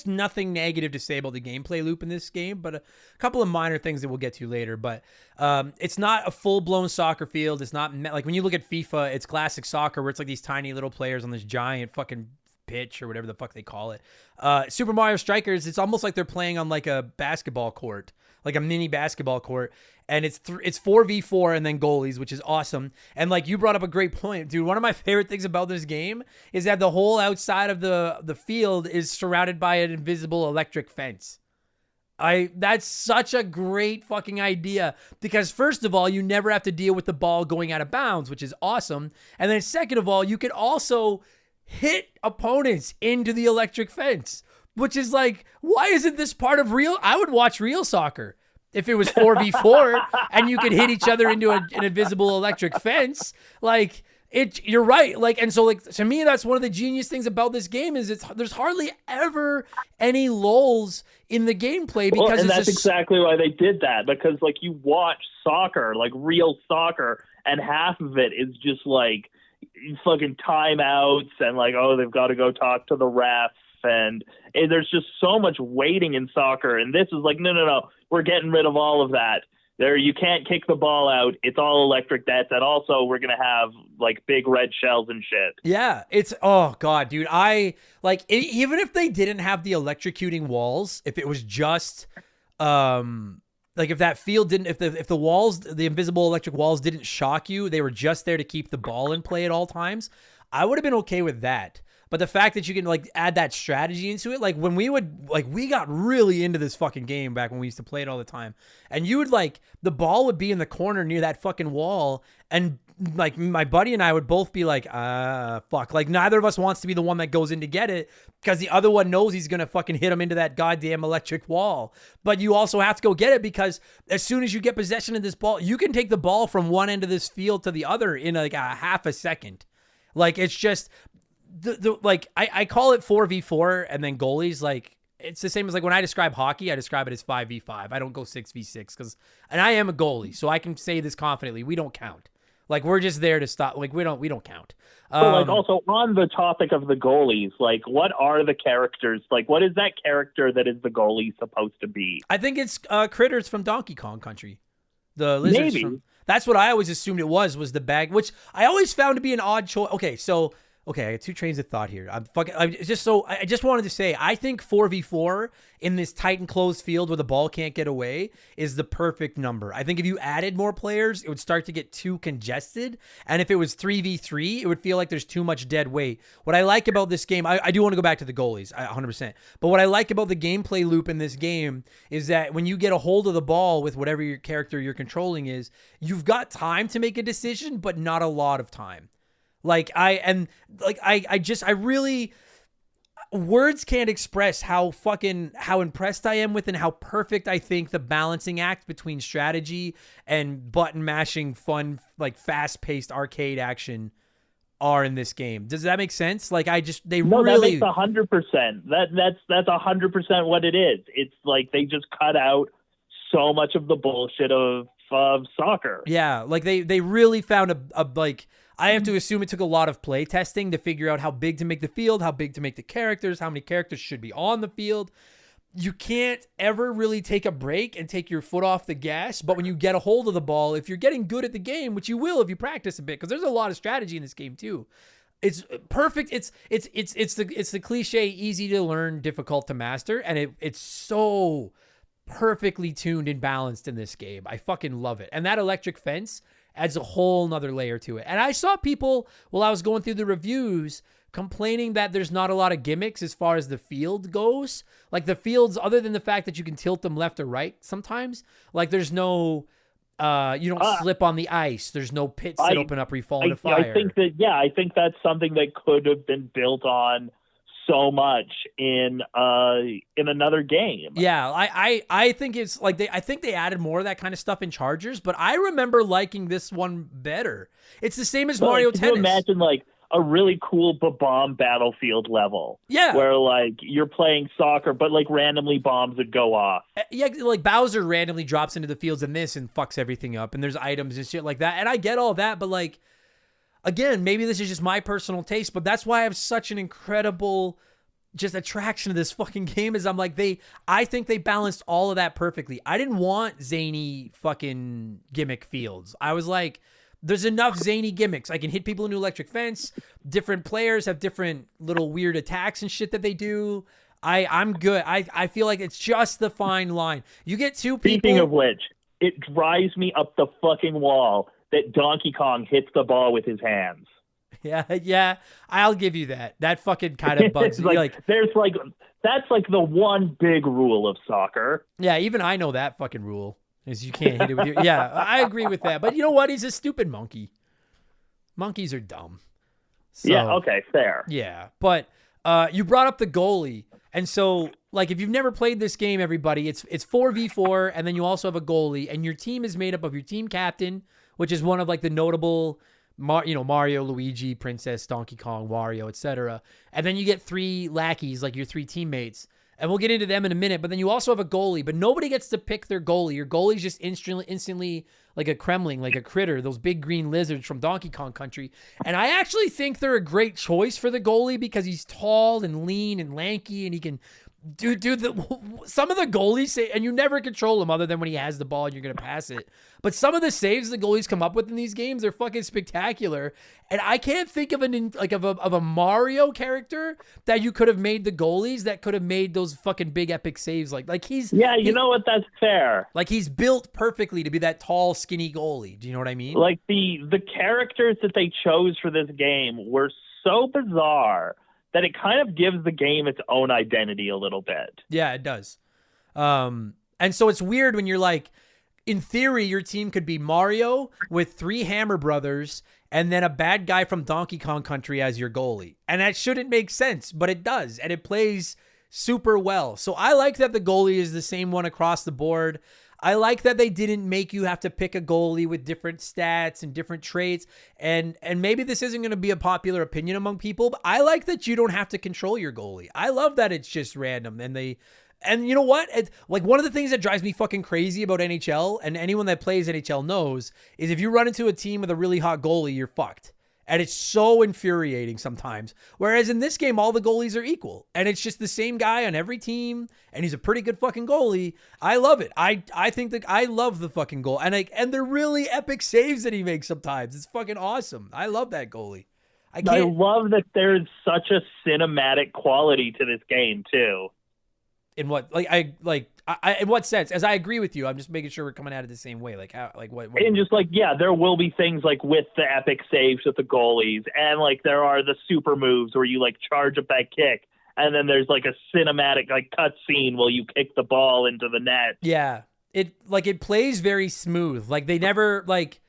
nothing negative to say about the gameplay loop in this game, but a couple of minor things that we'll get to later. But it's not a full blown soccer field. It's not like when you look at FIFA, it's classic soccer where it's like these tiny little players on this giant fucking pitch or whatever the fuck they call it. Super Mario Strikers, it's almost like they're playing on like a basketball court, like a mini basketball court, and it's 4v4 and then goalies, which is awesome. And like you brought up a great point, dude. One of my favorite things about this game is that the whole outside of the field is surrounded by an invisible electric fence. That's such a great fucking idea, because first of all, you never have to deal with the ball going out of bounds, which is awesome. And then second of all, you can also hit opponents into the electric fence, which is like, why isn't this part of real? I would watch real soccer if it was 4v4 and you could hit each other into an invisible electric fence. Like, you're right. Like, and so like, to me, that's one of the genius things about this game is there's hardly ever any lulls in the gameplay, because and that's exactly why they did that, because like you watch soccer, like real soccer, and half of it is just like fucking timeouts and like, oh, they've got to go talk to the refs. And there's just so much waiting in soccer. And this is like, no, we're getting rid of all of that. There, you can't kick the ball out. It's all electric nets. And also we're going to have like big red shells and shit. Yeah, it's, oh God, dude. I like, even if they didn't have the electrocuting walls, if it was just, like if that field didn't, if the walls, the invisible electric walls didn't shock you, they were just there to keep the ball in play at all times, I would have been okay with that. But the fact that you can like add that strategy into it, like when we would, like we got really into this fucking game back when we used to play it all the time. And you would like, the ball would be in the corner near that fucking wall. And like my buddy and I would both be like, fuck. Like neither of us wants to be the one that goes in to get it because the other one knows he's going to fucking hit him into that goddamn electric wall. But you also have to go get it because as soon as you get possession of this ball, you can take the ball from one end of this field to the other in like a half a second. Like it's just... like I call it 4v4 and then goalies, like it's the same as like when I describe hockey, I describe it as 5v5. I don't go 6v6 because, and I am a goalie, so I can say this confidently. We don't count. Like we're just there to stop. Like we don't count. So like also on the topic of the goalies, like what are the characters? Like what is that character that is the goalie supposed to be? I think it's Critters from Donkey Kong Country. The lizards. Maybe. That's what I always assumed it was the bag, which I always found to be an odd choice. Okay, I got two trains of thought here. I just wanted to say, I think 4v4 in this tight and closed field where the ball can't get away is the perfect number. I think if you added more players, it would start to get too congested. And if it was 3v3, it would feel like there's too much dead weight. What I like about this game, I do want to go back to the goalies, 100%. But what I like about the gameplay loop in this game is that when you get a hold of the ball with whatever your character you're controlling is, you've got time to make a decision, but not a lot of time. Words can't express how impressed I am with and how perfect I think the balancing act between strategy and button mashing fun, like fast paced arcade action are in this game. Does that make sense? Like that makes 100%. That's 100% what it is. It's like they just cut out so much of the bullshit of soccer. Yeah, like they really found a like. I have to assume it took a lot of play testing to figure out how big to make the field, how big to make the characters, how many characters should be on the field. You can't ever really take a break and take your foot off the gas. But when you get a hold of the ball, if you're getting good at the game, which you will if you practice a bit, because there's a lot of strategy in this game too. It's perfect. It's the cliche, easy to learn, difficult to master, and it's so perfectly tuned and balanced in this game. I fucking love it. And that electric fence adds a whole nother layer to it. And I saw people, while I was going through the reviews, complaining that there's not a lot of gimmicks as far as the field goes. Like the fields, other than the fact that you can tilt them left or right sometimes, like there's no, you don't slip on the ice. There's no pits that open up where you fall into fire. I think that's something that could have been built on so much in another game. Yeah, I think it's like I think they added more of that kind of stuff in Chargers, but I remember liking this one better. It's the same as Mario Tennis. Can you imagine like a really cool bomb battlefield level? Yeah, where like you're playing soccer, but like randomly bombs would go off. Yeah, like Bowser randomly drops into the fields in this and fucks everything up, and there's items and shit like that. And I get all that, but like, again, maybe this is just my personal taste, but that's why I have such an incredible just attraction to this fucking game is I'm like, I think they balanced all of that perfectly. I didn't want zany fucking gimmick fields. I was like, there's enough zany gimmicks. I can hit people into electric fence. Different players have different little weird attacks and shit that they do. I'm good. I feel like it's just the fine line. You get two people. Speaking of which, it drives me up the fucking wall that Donkey Kong hits the ball with his hands. Yeah, I'll give you that. That fucking kind of bugs me. That's like the one big rule of soccer. Yeah, even I know that fucking rule is you can't hit it with your. Yeah, I agree with that. But you know what? He's a stupid monkey. Monkeys are dumb. So, yeah. Okay. Fair. Yeah, but you brought up the goalie, and so like if you've never played this game, everybody, it's 4v4, and then you also have a goalie, and your team is made up of your team captain, which is one of like the notable. Mario, Luigi, Princess, Donkey Kong, Wario, etc. And then you get three lackeys, like your three teammates. and we'll get into them in a minute. But then you also have a goalie, but nobody gets to pick their goalie. Your goalie's just instantly like a Kremling, like a critter, those big green lizards from Donkey Kong Country. And I actually think they're a great choice for the goalie because he's tall and lean and lanky, and he can some of the goalies say, and you never control him other than when he has the ball and you're going to pass it. But some of the saves the goalies come up with in these games, they're fucking spectacular. And I can't think of a Mario character that you could have made the goalies that could have made those fucking big epic saves. Like he's, yeah, you know what? That's fair. Like he's built perfectly to be that tall, skinny goalie. Do you know what I mean? Like the characters that they chose for this game were so bizarre that it kind of gives the game its own identity a little bit. Yeah, it does. And so it's weird when you're like, in theory, your team could be Mario with 3 Hammer Brothers and then a bad guy from Donkey Kong Country as your goalie. And that shouldn't make sense, but it does. And it plays super well. So I like that the goalie is the same one across the board. I like that they didn't make you have to pick a goalie with different stats and different traits. And maybe this isn't going to be a popular opinion among people, but I like that you don't have to control your goalie. I love that it's just random. And you know what? Like one of the things that drives me fucking crazy about NHL, and anyone that plays NHL knows, is if you run into a team with a really hot goalie, you're fucked. And it's so infuriating sometimes. Whereas in this game, all the goalies are equal. And it's just the same guy on every team. And he's a pretty good fucking goalie. I love it. I think that I love the fucking goal. And they're really epic saves that he makes sometimes. It's fucking awesome. I love that goalie. I love that there's such a cinematic quality to this game too. In what? In what sense? As I agree with you, I'm just making sure we're coming at it the same way. Like how? Like what? And just like, yeah, there will be things like with the epic saves with the goalies, and like there are the super moves where you like charge up that kick, and then there's like a cinematic like cut scene while you kick the ball into the net. Yeah, it plays very smooth. Like they never like.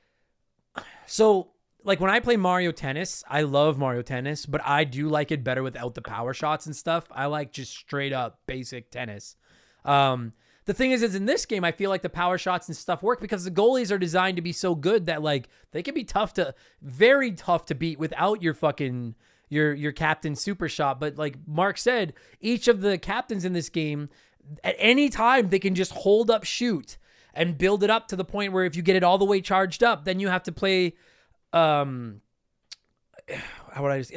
So like when I play Mario Tennis, I love Mario Tennis, but I do like it better without the power shots and stuff. I like just straight up basic tennis. The thing is in this game, I feel like the power shots and stuff work because the goalies are designed to be so good that like they can be very tough to beat without your fucking, your captain super shot. But like Mark said, each of the captains in this game, at any time, they can just hold up shoot and build it up to the point where if you get it all the way charged up, then you have to play, it's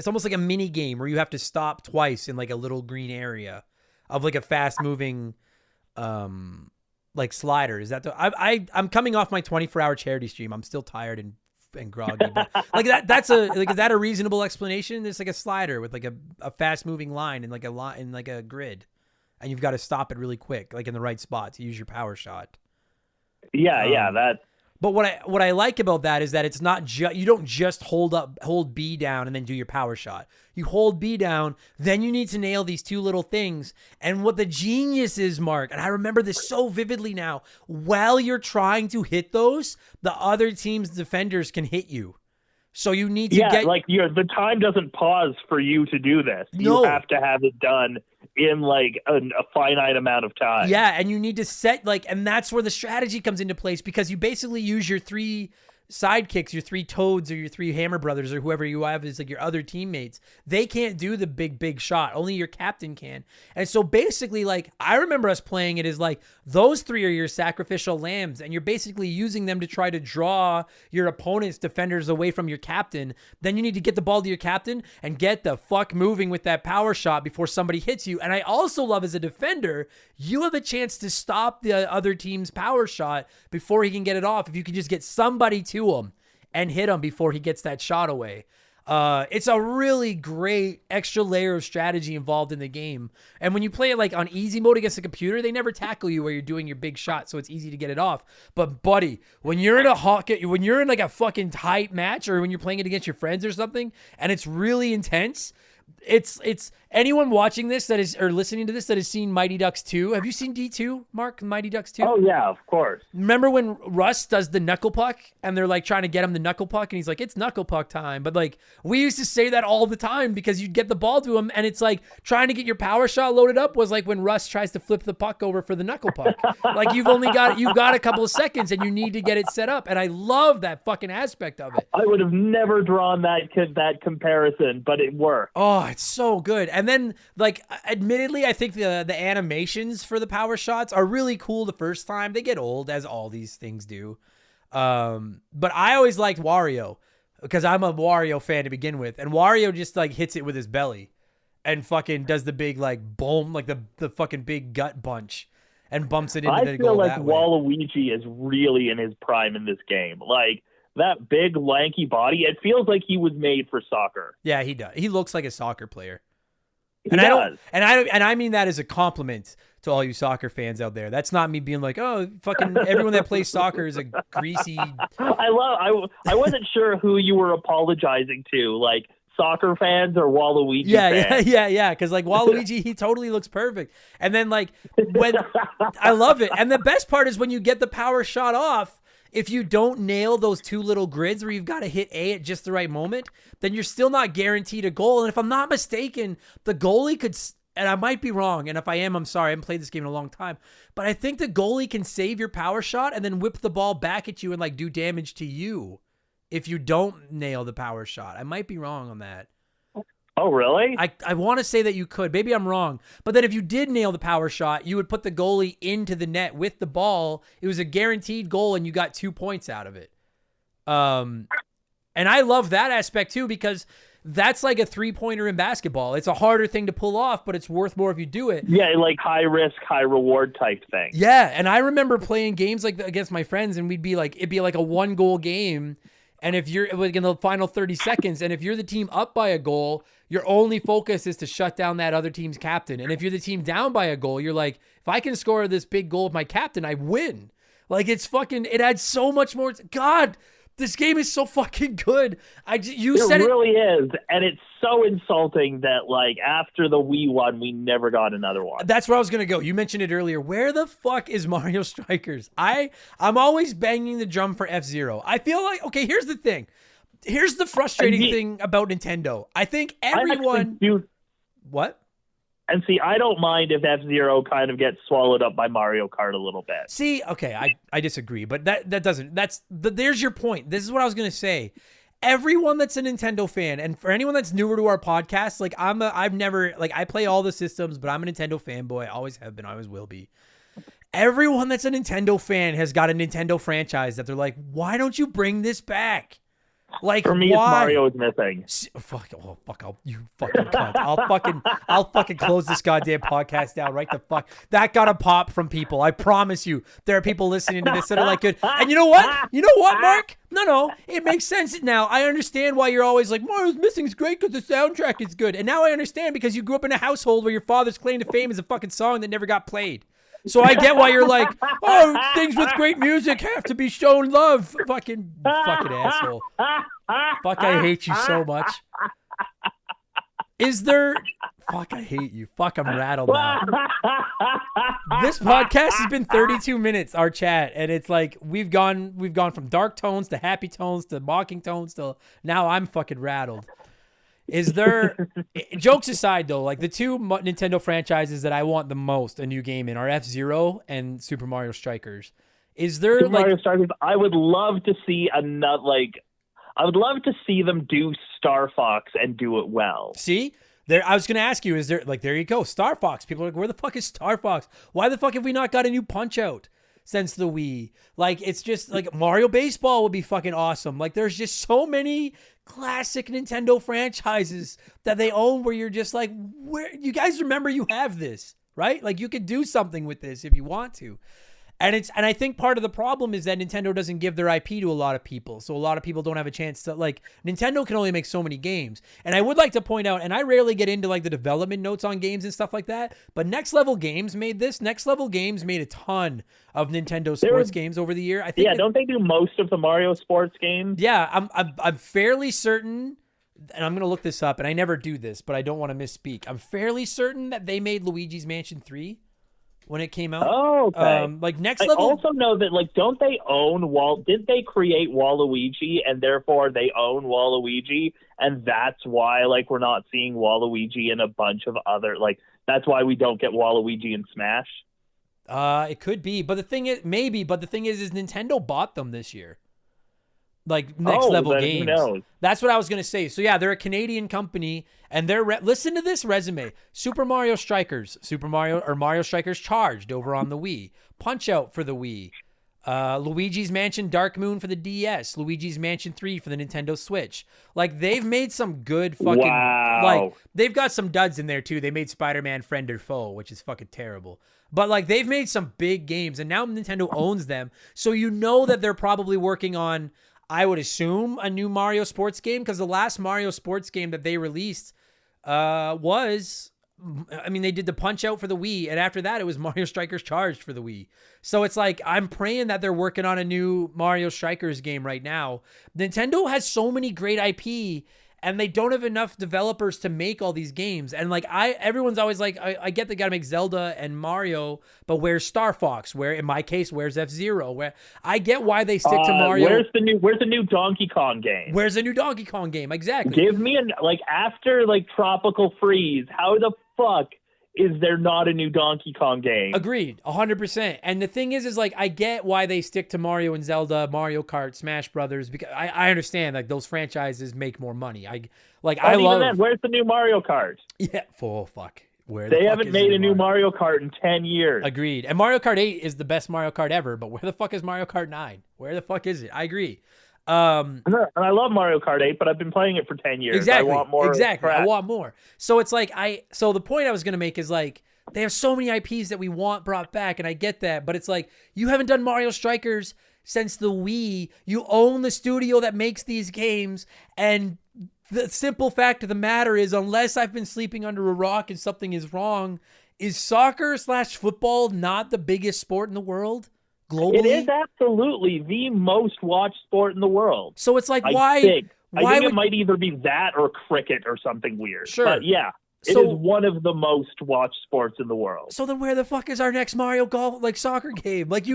almost like a mini game where you have to stop twice in like a little green area of like a fast moving, like slider. Is that I'm coming off my 24-hour charity stream. I'm still tired and groggy, but like is that a reasonable explanation? It's like a slider with like a fast moving line and like a line in like a grid, and you've got to stop it really quick, like in the right spot to use your power shot. Yeah, that. But what I like about that is that it's not you don't just hold B down and then do your power shot. You hold B down, then you need to nail these 2 little things. And what the genius is, Mark, and I remember this so vividly now, while you're trying to hit those, the other team's defenders can hit you. So you need to the time doesn't pause for you to do this. No. You have to have it done in like a finite amount of time. Yeah, and you need to set and that's where the strategy comes into place because you basically use your 3 sidekicks, your 3 Toads or your 3 Hammer Brothers or whoever you have is like your other teammates. They can't do the big shot. Only your captain can. And so basically like I remember us playing it as like those 3 are your sacrificial lambs and you're basically using them to try to draw your opponent's defenders away from your captain. Then you need to get the ball to your captain and get the fuck moving with that power shot before somebody hits you. And I also love as a defender, you have a chance to stop the other team's power shot before he can get it off. If you can just get somebody to him and hit him before he gets that shot away. It's a really great extra layer of strategy involved in the game. And when you play it like on easy mode against a computer, they never tackle you where you're doing your big shot, so it's easy to get it off. But buddy, when you're in like a fucking tight match or when you're playing it against your friends or something, and it's really intense, it's anyone watching this that is or listening to this that has seen Mighty Ducks 2. Have you seen D2, Mark? Mighty Ducks 2? Oh yeah, of course. Remember when Russ does the knuckle puck and they're like trying to get him the knuckle puck and he's like, it's knuckle puck time. But like we used to say that all the time because you'd get the ball to him and it's like trying to get your power shot loaded up was like when Russ tries to flip the puck over for the knuckle puck. Like you've got a couple of seconds and you need to get it set up. And I love that fucking aspect of it. I would have never drawn that comparison, but it worked. Oh, it's so good. And then, like, admittedly, I think the animations for the power shots are really cool the first time. They get old, as all these things do. But I always liked Wario because I'm a Wario fan to begin with. And Wario just, like, hits it with his belly and fucking does the big, like, boom, like the fucking big gut bunch and bumps it into the goal that way. I feel like Waluigi is really in his prime in this game. Like, that big, lanky body, it feels like he was made for soccer. Yeah, he does. He looks like a soccer player. He does. I mean that as a compliment to all you soccer fans out there. That's not me being like, oh, fucking everyone that plays soccer is a greasy. I wasn't sure who you were apologizing to, like soccer fans or Waluigi fans. Yeah. Because like Waluigi, he totally looks perfect. And then like when I love it. And the best part is when you get the power shot off. If you don't nail those two little grids where you've got to hit A at just the right moment, then you're still not guaranteed a goal. And if I'm not mistaken, the goalie could, and I might be wrong, and if I am, I'm sorry, I haven't played this game in a long time, but I think the goalie can save your power shot and then whip the ball back at you and like do damage to you if you don't nail the power shot. I might be wrong on that. Oh, really? I want to say that you could. Maybe I'm wrong. But then if you did nail the power shot, you would put the goalie into the net with the ball. It was a guaranteed goal, and you got 2 points out of it. And I love that aspect, too, because that's like a three-pointer in basketball. It's a harder thing to pull off, but it's worth more if you do it. Yeah, like high-risk, high-reward type thing. Yeah, and I remember playing games like that against my friends, and it'd be like a one-goal game, and if you're like in the final 30 seconds, and if you're the team up by a goal, your only focus is to shut down that other team's captain. And if you're the team down by a goal, you're like, if I can score this big goal with my captain, I win. Like, it adds so much more. God, this game is so fucking good. It really is. And it's so insulting that, like, after the Wii one, we never got another one. That's where I was going to go. You mentioned it earlier. Where the fuck is Mario Strikers? I'm always banging the drum for F-Zero. I feel like, okay, here's the thing. Here's the frustrating thing about Nintendo. I think everyone... What? And see, I don't mind if F-Zero kind of gets swallowed up by Mario Kart a little bit. See, okay, I disagree, but that doesn't... There's your point. This is what I was going to say. Everyone that's a Nintendo fan, and for anyone that's newer to our podcast, like I play all the systems, but I'm a Nintendo fanboy. I always have been, I always will be. Everyone that's a Nintendo fan has got a Nintendo franchise that they're like, why don't you bring this back? Like, for me, why? It's Mario is missing. You fucking cunt. I'll fucking close this goddamn podcast down right the fuck. That got a pop from people. I promise you. There are people listening to this that are like, good. And you know what? You know what, Mark? No. It makes sense now. I understand why you're always like, Mario's Missing is great because the soundtrack is good. And now I understand because you grew up in a household where your father's claim to fame is a fucking song that never got played. So I get why you're like, oh, things with great music have to be shown love. Fucking asshole. Fuck, I hate you so much. Fuck, I hate you. Fuck, I'm rattled now. This podcast has been 32 minutes, our chat, and it's like we've gone from dark tones to happy tones to mocking tones to now I'm fucking rattled. Is there, jokes aside though, like the two Nintendo franchises that I want the most a new game in are F-Zero and Super Mario Strikers. Is there Super Mario Strikers? I would love to see I would love to see them do Star Fox and do it well. See? I was going to ask you, is there, like, there you go, Star Fox. People are like, where the fuck is Star Fox? Why the fuck have we not got a new Punch-Out since the Wii? Like, it's just, like, Mario Baseball would be fucking awesome. Like, there's just so many classic Nintendo franchises that they own where you're just like, where you guys remember you have this, right? Like, you could do something with this if you want to. And I think part of the problem is that Nintendo doesn't give their IP to a lot of people. So a lot of people don't have a chance to, like, Nintendo can only make so many games. And I would like to point out, and I rarely get into like the development notes on games and stuff like that, but Next Level Games made this. Next Level Games made a ton of Nintendo sports games over the year. I think. Yeah, don't they do most of the Mario sports games? Yeah, I'm fairly certain, and I'm going to look this up, and I never do this, but I don't want to misspeak. I'm fairly certain that they made Luigi's Mansion 3. When it came out. Oh, okay. Like Next Level. I also know that, like, don't they own didn't they create Waluigi and therefore they own Waluigi, and that's why, like, we're not seeing Waluigi in a bunch of other, like, that's why we don't get Waluigi in Smash? It could be, but the thing is, maybe, but the thing is Nintendo bought them this year. like next level then games. who knows? That's what I was gonna say. So yeah, they're a Canadian company, and they're listen to this resume: Super Mario Strikers, Mario Strikers Charged over on the Wii, Punch Out for the Wii, Luigi's Mansion Dark Moon for the DS, Luigi's Mansion 3 for the Nintendo Switch. Like they've made some good fucking like they've got some duds in there too. They made Spider-Man Friend or Foe, which is fucking terrible. But like they've made some big games, and now Nintendo owns them. So you know that they're probably working on, I would assume, a new Mario sports game, because the last Mario sports game that they released was, I mean, they did the Punch Out for the Wii, and after that it was Mario Strikers Charged for the Wii. So it's like, I'm praying that they're working on a new Mario Strikers game right now. Nintendo has so many great IP, and they don't have enough developers to make all these games. And like everyone's always like, I get they gotta make Zelda and Mario, but where's Star Fox? Where, in my case, where's F-Zero? Where, I get why they stick to Mario. Where's the new Donkey Kong game? Where's the new Donkey Kong game? Exactly. Give me after Tropical Freeze. How the fuck is there not a new Donkey Kong game? Agreed, 100%. And the thing is like, I get why they stick to Mario and Zelda, Mario Kart, Smash Brothers, because I understand like those franchises make more money. I love. Then, where's the new Mario Kart? Yeah, fuck. They haven't made a new Mario Kart in 10 years. Agreed. And Mario Kart 8 is the best Mario Kart ever, but where the fuck is Mario Kart 9? Where the fuck is it? I agree. And I love Mario Kart 8, but I've been playing it for 10 years. Exactly. I want more. Exactly. I want more. So it's like, so the point I was going to make is like, they have so many IPs that we want brought back, and I get that, but it's like, you haven't done Mario Strikers since the Wii. You own the studio that makes these games, and the simple fact of the matter is, unless I've been sleeping under a rock and something is wrong, is soccer/football not the biggest sport in the world globally? It is absolutely the most watched sport in the world. So it's like, I think it might either be that or cricket or something weird. Sure. But yeah, it is one of the most watched sports in the world. So then where the fuck is our next Mario Golf, like soccer game? Like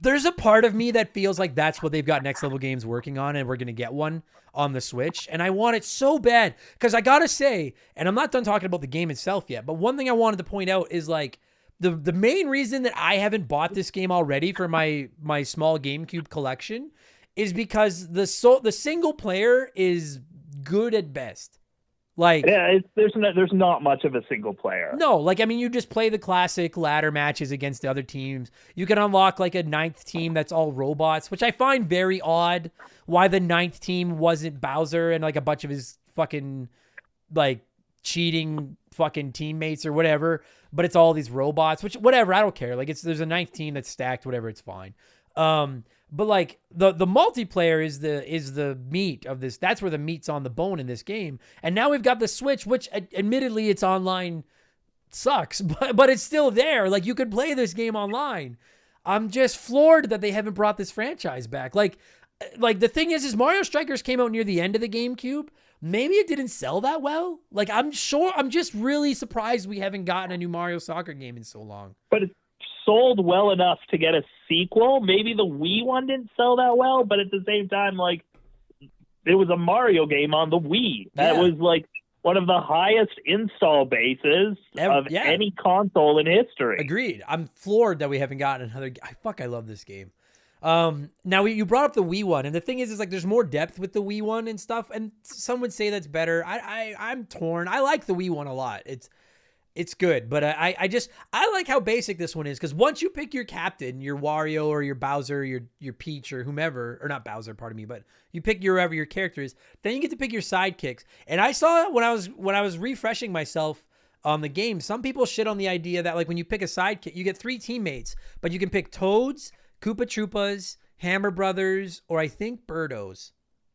there's a part of me that feels like that's what they've got Next Level Games working on, and we're going to get one on the Switch. And I want it so bad, because I got to say, and I'm not done talking about the game itself yet, but one thing I wanted to point out is like, the main reason that I haven't bought this game already for my small GameCube collection is because the single player is good at best. Like, yeah, there's not much of a single player. No, like, I mean, you just play the classic ladder matches against the other teams. You can unlock like a 9th team that's all robots, which I find very odd. Why the 9th team wasn't Bowser and like a bunch of his fucking like cheating fucking teammates or whatever, but it's all these robots, which whatever, I don't care. Like, there's a 9th team that's stacked, whatever, it's fine. But like the multiplayer is the meat of this. That's where the meat's on the bone in this game. And now we've got the Switch, which admittedly it's online sucks, but it's still there. Like, you could play this game online. I'm just floored that they haven't brought this franchise back. Like the thing is Mario Strikers came out near the end of the GameCube. Maybe it didn't sell that well. Like, I'm just really surprised we haven't gotten a new Mario soccer game in so long. But it's sold well enough to get a sequel. Maybe the Wii one didn't sell that well, but at the same time, like, it was a Mario game on the Wii. That was like one of the highest install bases of any console in history. Agreed. I'm floored that we haven't gotten another. I love this game. Now you brought up the Wii one, and the thing is like, there's more depth with the Wii one and stuff, and some would say that's better. I'm torn. I like the Wii one a lot. It's good, but I like how basic this one is, because once you pick your captain, your Wario or your Bowser, your Peach or whomever, or not Bowser, pardon me, but you pick whoever your character is, then you get to pick your sidekicks. And I saw when I was refreshing myself on the game, some people shit on the idea that like when you pick a sidekick, you get 3 teammates, but you can pick Toads, Koopa Troopas, Hammer Brothers, or I think Birdos.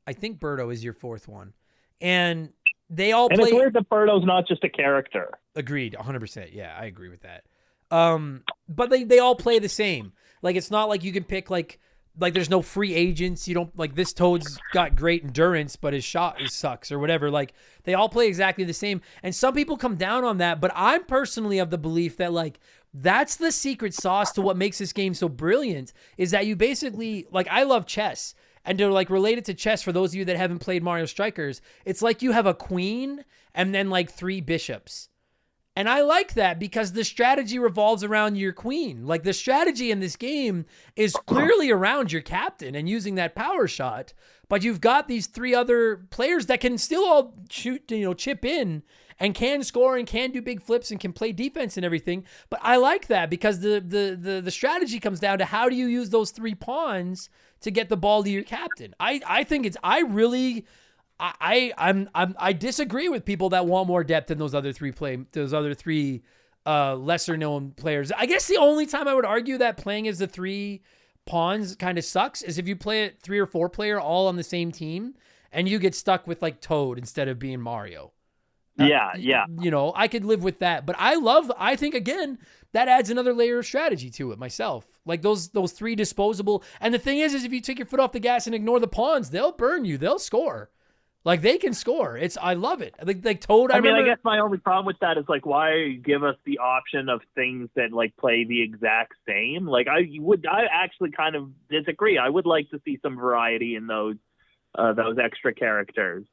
I think Birdo is your 4th one, and they all play. And it's weird that Birdo's not just a character. Agreed, 100%. Yeah, I agree with that. But they all play the same. Like, it's not like you can pick like there's no free agents. You don't, like, this Toad's got great endurance, but his shot sucks or whatever. Like, they all play exactly the same. And some people come down on that, but I'm personally of the belief that like, that's the secret sauce to what makes this game so brilliant, is that you basically, like, I love chess. And to like relate it to chess, for those of you that haven't played Mario Strikers, it's like you have a queen and then like 3 bishops. And I like that because the strategy revolves around your queen. Like the strategy in this game is clearly around your captain and using that power shot. But you've got these 3 other players that can still all shoot, chip in and can score and can do big flips and can play defense and everything. But I like that because the strategy comes down to how do you use those 3 pawns to get the ball to your captain. I disagree with people that want more depth in those other 3 lesser known players. I guess the only time I would argue that playing as the 3 pawns kind of sucks is if you play it 3 or 4 player all on the same team and you get stuck with like Toad instead of being Mario. Yeah. I could live with that, but I think again, that adds another layer of strategy to it myself. Like those 3 disposable. And the thing is if you take your foot off the gas and ignore the pawns, they'll burn you. They'll score. Like they can score. I love it. Like Toad. I guess my only problem with that is like, why give us the option of things that like play the exact same? Like I actually kind of disagree. I would like to see some variety in those extra characters.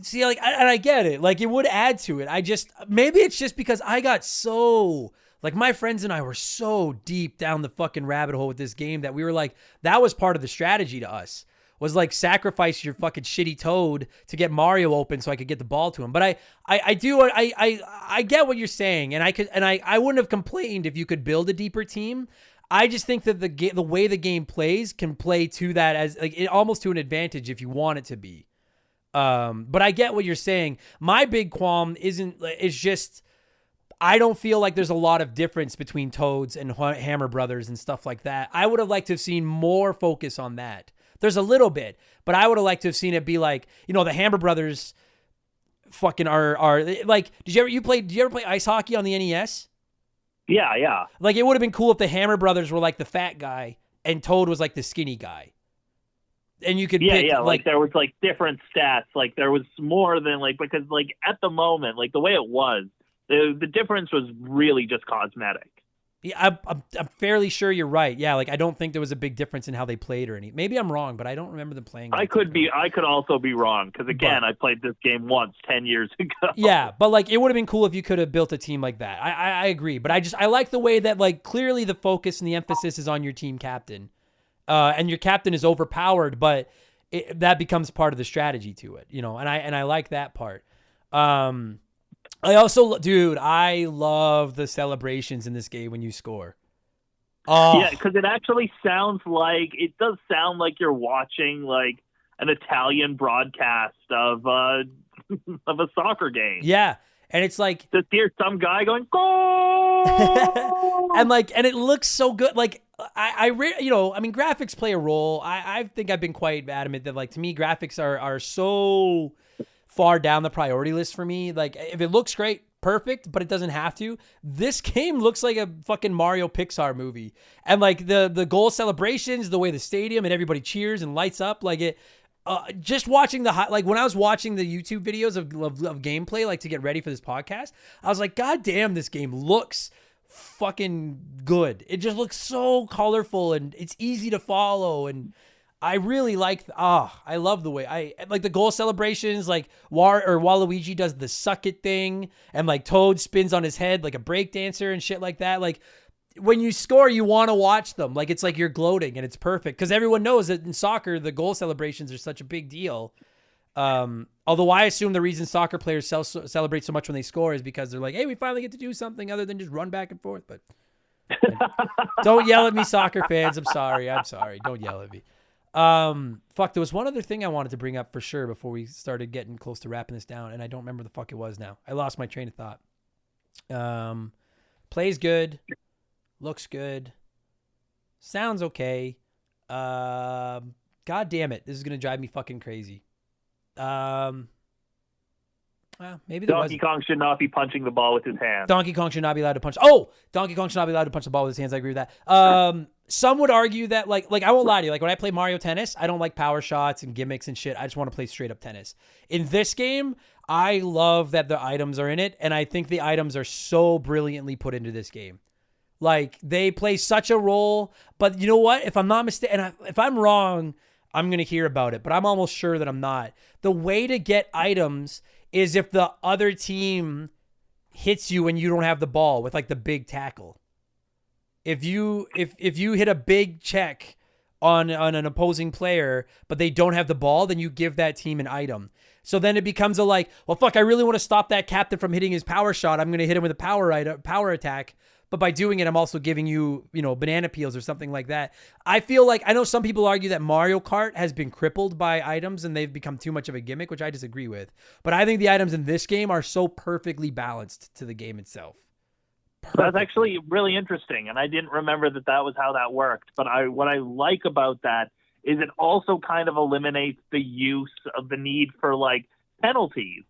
See, like, I get it. Like, it would add to it. Maybe it's just because I got so, like, my friends and I were so deep down the fucking rabbit hole with this game that we were like, that was part of the strategy to us, was like sacrifice your fucking shitty Toad to get Mario open so I could get the ball to him. But I get what you're saying, and I wouldn't have complained if you could build a deeper team. I just think that the way the game plays can play to that as like almost to an advantage if you want it to be. But I get what you're saying. My big qualm is just, I don't feel like there's a lot of difference between Toads and Hammer Brothers and stuff like that. I would have liked to have seen more focus on that. There's a little bit, but I would have liked to have seen it be like, the Hammer Brothers fucking are like, did you ever play ice hockey on the NES? Yeah. Like it would have been cool if the Hammer Brothers were like the fat guy and Toad was like the skinny guy. And you could pick, like there was like different stats, like there was more than like, because like at the moment, like the way it was, the difference was really just cosmetic. Yeah, I'm fairly sure you're right. Yeah, like I don't think there was a big difference in how they played or any. Maybe I'm wrong, but I don't remember them playing. I could also be wrong because again, I played this game once 10 years ago. Yeah, but like it would have been cool if you could have built a team like that. I agree, but I like the way that like clearly the focus and the emphasis is on your team captain. And your captain is overpowered, but that becomes part of the strategy to it, and I like that part. I love the celebrations in this game when you score. Oh. Yeah, because it actually it does sound like you're watching like an Italian broadcast of a soccer game. Yeah. And it's like, just hear some guy going, goal! and it looks so good. Like graphics play a role. I think I've been quite adamant that like, to me, graphics are so far down the priority list for me. Like if it looks great, perfect, but it doesn't have to. This game looks like a fucking Mario Pixar movie. And like the goal celebrations, the way the stadium and everybody cheers and lights up, like it, just watching like when I was watching the YouTube videos of gameplay, like to get ready for this podcast, I was like, God damn, this game looks fucking good. It just looks so colorful and it's easy to follow. And I really like, I love the way I like the goal celebrations, like Waluigi does the suck it thing and like Toad spins on his head like a breakdancer and shit like that. Like when you score, you want to watch them. Like it's like you're gloating and it's perfect because everyone knows that in soccer, the goal celebrations are such a big deal. Although I assume the reason soccer players celebrate so much when they score is because they're like, hey, we finally get to do something other than just run back and forth. But don't yell at me, soccer fans. I'm sorry. Don't yell at me. There was one other thing I wanted to bring up for sure before we started getting close to wrapping this down, and I don't remember the fuck it was now. I lost my train of thought. Plays good. Looks good. Sounds okay. God damn it. This is going to drive me fucking crazy. Well, maybe Donkey Kong should not be punching the ball with his hands. Donkey Kong should not be allowed to punch. Oh, Donkey Kong should not be allowed to punch the ball with his hands. I agree with that. Some would argue that like I won't lie to you. Like when I play Mario Tennis, I don't like power shots and gimmicks and shit. I just want to play straight up tennis. In this game, I love that the items are in it, and I think the items are so brilliantly put into this game. Like they play such a role, but you know what? If I'm not mistaken, and if I'm wrong, I'm going to hear about it, but I'm almost sure that I'm not. The way to get items is if the other team hits you when you don't have the ball with like the big tackle. If you hit a big check on an opposing player, but they don't have the ball, then you give that team an item. So then it becomes a like, well, fuck, I really want to stop that captain from hitting his power shot. I'm going to hit him with a power attack. But by doing it, I'm also giving you, banana peels or something like that. I feel like, I know some people argue that Mario Kart has been crippled by items and they've become too much of a gimmick, which I disagree with. But I think the items in this game are so perfectly balanced to the game itself. That's actually really interesting, and I didn't remember that was how that worked. But what I like about that is it also kind of eliminates the use of the need for like penalties.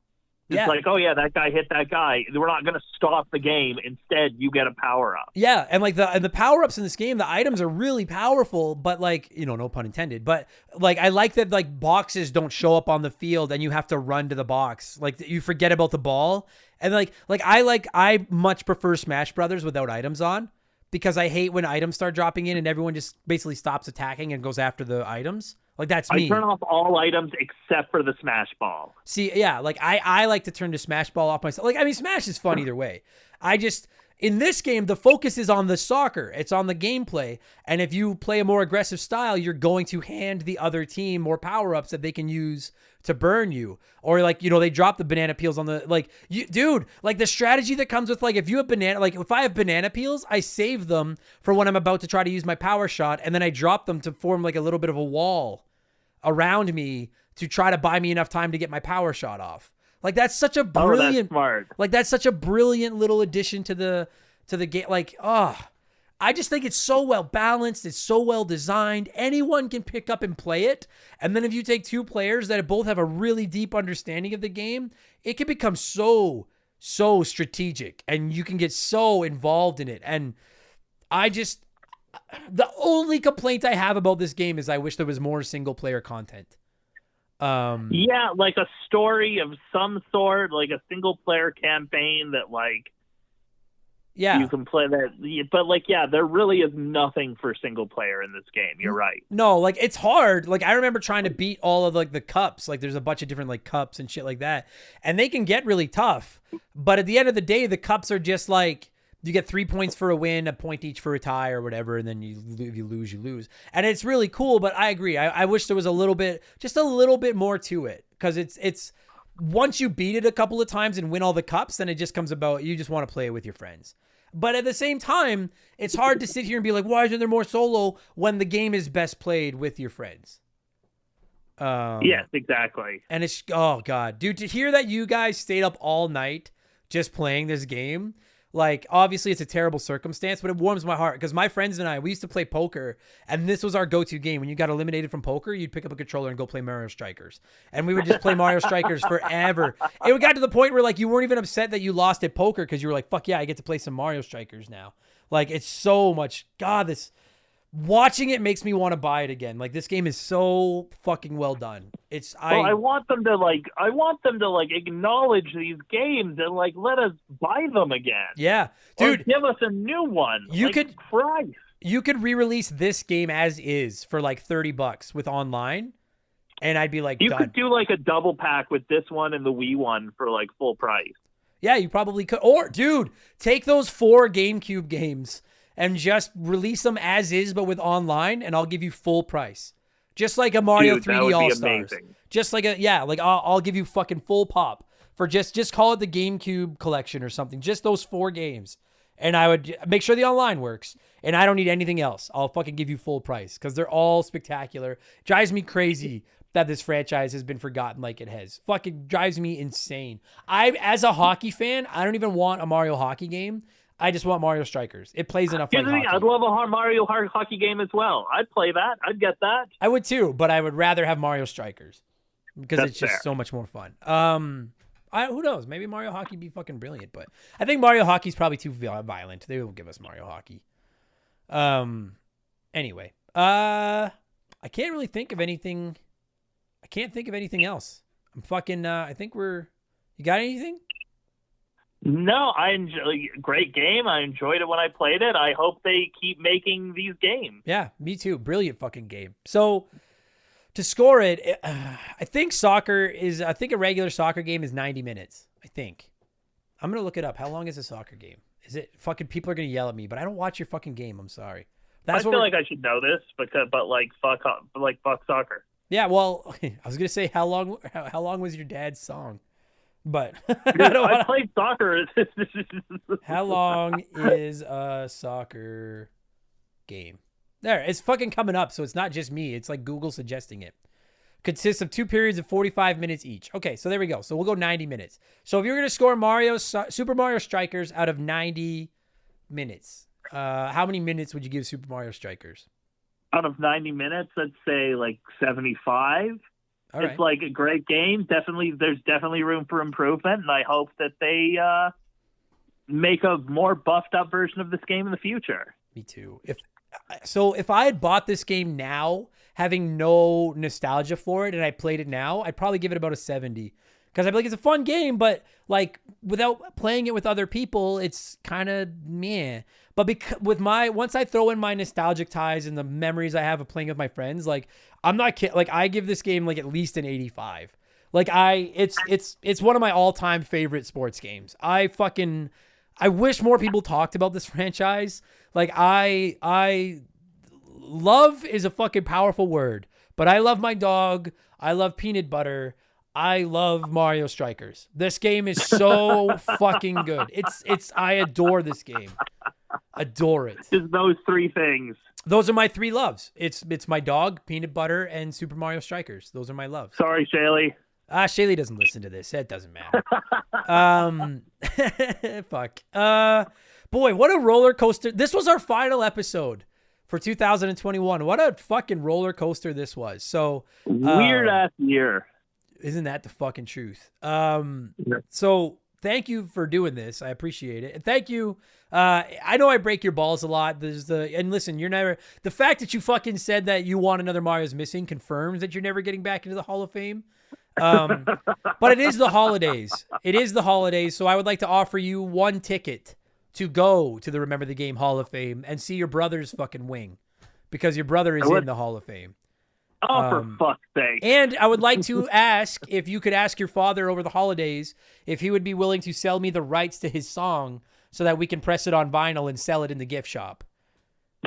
It's like, oh yeah, that guy hit that guy. We're not going to stop the game. Instead, you get a power up. Yeah, and like the power ups in this game, the items are really powerful, but like, no pun intended. But like, I like that like boxes don't show up on the field and you have to run to the box. Like you forget about the ball, and I much prefer Smash Brothers without items on, because I hate when items start dropping in and everyone just basically stops attacking and goes after the items. Like that's me. I turn off all items except for the Smash Ball. See, yeah, like I like to turn the Smash Ball off myself. Like, I mean, Smash is fun either way. In this game, the focus is on the soccer. It's on the gameplay. And if you play a more aggressive style, you're going to hand the other team more power-ups that they can use to burn you. Or like, they drop the banana peels on the, like, dude, like the strategy that comes with like, if I have banana peels, I save them for when I'm about to try to use my power shot. And then I drop them to form like a little bit of a wall around me to try to buy me enough time to get my power shot off. Like that's such a brilliant, that's smart. Like that's such a brilliant little addition to the game. Like, I just think it's so well balanced. It's so well designed. Anyone can pick up and play it. And then if you take two players that both have a really deep understanding of the game, it can become so strategic and you can get so involved in it. And the only complaint I have about this game is I wish there was more single player content. Yeah, like a story of some sort, like a single player campaign that like, yeah, you can play that. But like, yeah, there really is nothing for single player in this game. You're right. No, like it's hard. Like I remember trying to beat all of like the cups. Like there's a bunch of different like cups and shit like that. And they can get really tough. But at the end of the day, the cups are just like, you get 3 points for a win, a point each for a tie or whatever. And then if you lose, you lose. And it's really cool. But I agree. I wish there was just a little bit more to it. Because it's once you beat it a couple of times and win all the cups, then it just comes about, you just want to play it with your friends. But at the same time, it's hard to sit here and be like, why isn't there more solo when the game is best played with your friends? Yes, exactly. And it's, oh God, dude, to hear that you guys stayed up all night just playing this game, like, obviously it's a terrible circumstance, but it warms my heart because my friends and I, we used to play poker, and this was our go-to game. When you got eliminated from poker, you'd pick up a controller and go play Mario Strikers. And we would just play Mario Strikers forever. It got to the point where, like, you weren't even upset that you lost at poker because you were like, fuck yeah, I get to play some Mario Strikers now. Like, it's so much, God, watching it makes me want to buy it again. Like, this game is so fucking well done. I want them to acknowledge these games and like let us buy them again. Yeah, dude, or give us a new one. You could re-release this game as is for like $30 with online, and I'd be like, you done. could do like a double pack with this one and the Wii one for like full price. Yeah, you probably could. Or, dude, take those 4 GameCube games and just release them as is, but with online, and I'll give you full price. Just like a Mario 3D All-Stars. Just like I'll give you fucking full pop for just call it the GameCube collection or something. Just those 4 games. And I would make sure the online works. And I don't need anything else. I'll fucking give you full price because they're all spectacular. Drives me crazy that this franchise has been forgotten like it has. Fucking drives me insane. As a hockey fan, I don't even want a Mario hockey game. I just want Mario Strikers. It plays enough like hockey. I'd love a Mario hockey game as well. I'd play that. I'd get that. I would too, but I would rather have Mario Strikers because it's just fair. so much more fun. Who knows? Maybe Mario Hockey be fucking brilliant, but I think Mario Hockey's probably too violent. They won't give us Mario Hockey. Anyway, I can't really think of anything. I can't think of anything else. I'm fucking. I think we're. You got anything? No, great game. I enjoyed it when I played it. I hope they keep making these games. Yeah, me too. Brilliant fucking game. So to score it, I think a regular soccer game is 90 minutes. I think. I'm going to look it up. How long is a soccer game? Is it fucking people are going to yell at me, but I don't watch your fucking game. I'm sorry. I feel like I should know this, but like fuck soccer. Yeah, well, I was going to say how long was your dad's song? But I played soccer. How long is a soccer game? There, it's fucking coming up, so it's not just me. It's like Google suggesting it. Consists of 2 periods of 45 minutes each. Okay, so there we go. So we'll go 90 minutes. So if you're going to score Super Mario Strikers out of 90 minutes, how many minutes would you give Super Mario Strikers? Out of 90 minutes, I'd say like 75. All right. It's like a great game. There's definitely room for improvement, and I hope that they make a more buffed up version of this game in the future. Me too. If I had bought this game now, having no nostalgia for it, and I played it now, I'd probably give it about a 70. Because I'd be like, it's a fun game, but like without playing it with other people, it's kind of meh. But once I throw in my nostalgic ties and the memories I have of playing with my friends, like I'm not kidding. Like I give this game like at least an 85. Like it's one of my all-time favorite sports games. I wish more people talked about this franchise. Like love is a fucking powerful word, but I love my dog. I love peanut butter. I love Mario Strikers. This game is so fucking good. I adore this game. Adore it. Just those 3 things. Those are my 3 loves. It's my dog, peanut butter, and Super Mario Strikers. Those are my loves. Sorry, Shaylee. Shaylee doesn't listen to this. It doesn't matter. Fuck. Boy, what a roller coaster. This was our final episode for 2021. What a fucking roller coaster this was. So weird ass year. Isn't that the fucking truth? So thank you for doing this. I appreciate it. And thank you. I know I break your balls a lot. And listen, the fact that you fucking said that you want another Mario's Missing confirms that you're never getting back into the Hall of Fame. But it is the holidays. It is the holidays. So I would like to offer you 1 ticket to go to the Remember the Game Hall of Fame and see your brother's fucking wing, because your brother is in the Hall of Fame. Oh, for fuck's sake. And I would like to ask if you could ask your father over the holidays if he would be willing to sell me the rights to his song so that we can press it on vinyl and sell it in the gift shop.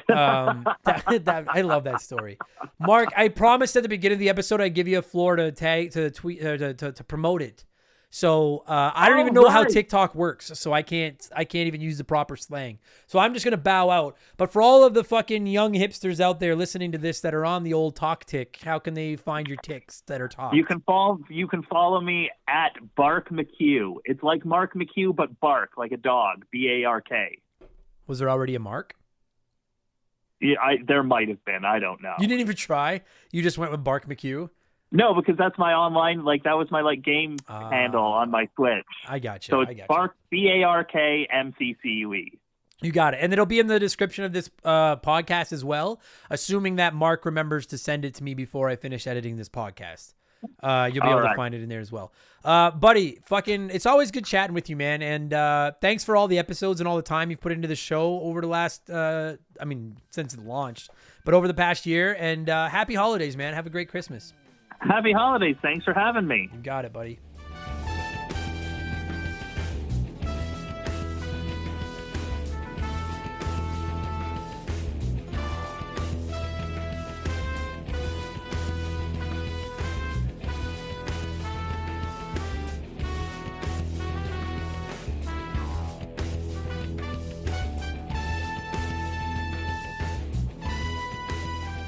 I love that story. Mark, I promised at the beginning of the episode I'd give you a floor to tweet to promote it. So I don't even know how TikTok works, so I can't even use the proper slang. So I'm just gonna bow out. But for all of the fucking young hipsters out there listening to this that are on the old Talk Tick, how can they find your ticks that are talk? You can follow me at Bark McHugh. It's like Mark McHugh, but bark like a dog. BARK. Was there already a Mark? Yeah, there might have been. I don't know. You didn't even try. You just went with Bark McHugh. No, because that's my online, that was my game handle on my Switch. I got you. So it's Bark, BARKMCCUE. You got it. And it'll be in the description of this podcast as well, assuming that Mark remembers to send it to me before I finish editing this podcast. You'll be able to find it in there as well. Buddy, it's always good chatting with you, man. And thanks for all the episodes and all the time you've put into the show over the last, since it launched, but over the past year. And happy holidays, man. Have a great Christmas. Happy holidays. Thanks for having me. You got it, buddy.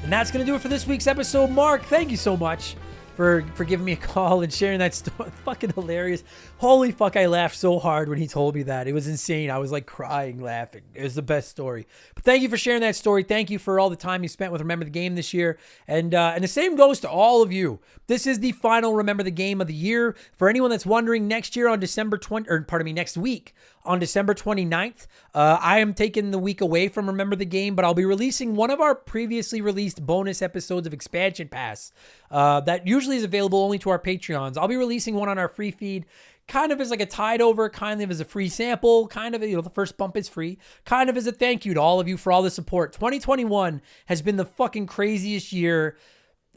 And that's going to do it for this week's episode. Mark, thank you so much for giving me a call and sharing that story. Fucking hilarious. Holy fuck, I laughed so hard when he told me that. It was insane. I was like crying, laughing. It was the best story. But thank you for sharing that story. Thank you for all the time you spent with Remember the Game this year. And the same goes to all of you. This is the final Remember the Game of the year. For anyone that's wondering, next week on December 29th, I am taking the week away from Remember the Game, but I'll be releasing one of our previously released bonus episodes of Expansion Pass that usually is available only to our Patreons. I'll be releasing one on our free feed, kind of as like a tide over, kind of as a free sample, kind of, the first bump is free, kind of as a thank you to all of you for all the support. 2021 has been the fucking craziest year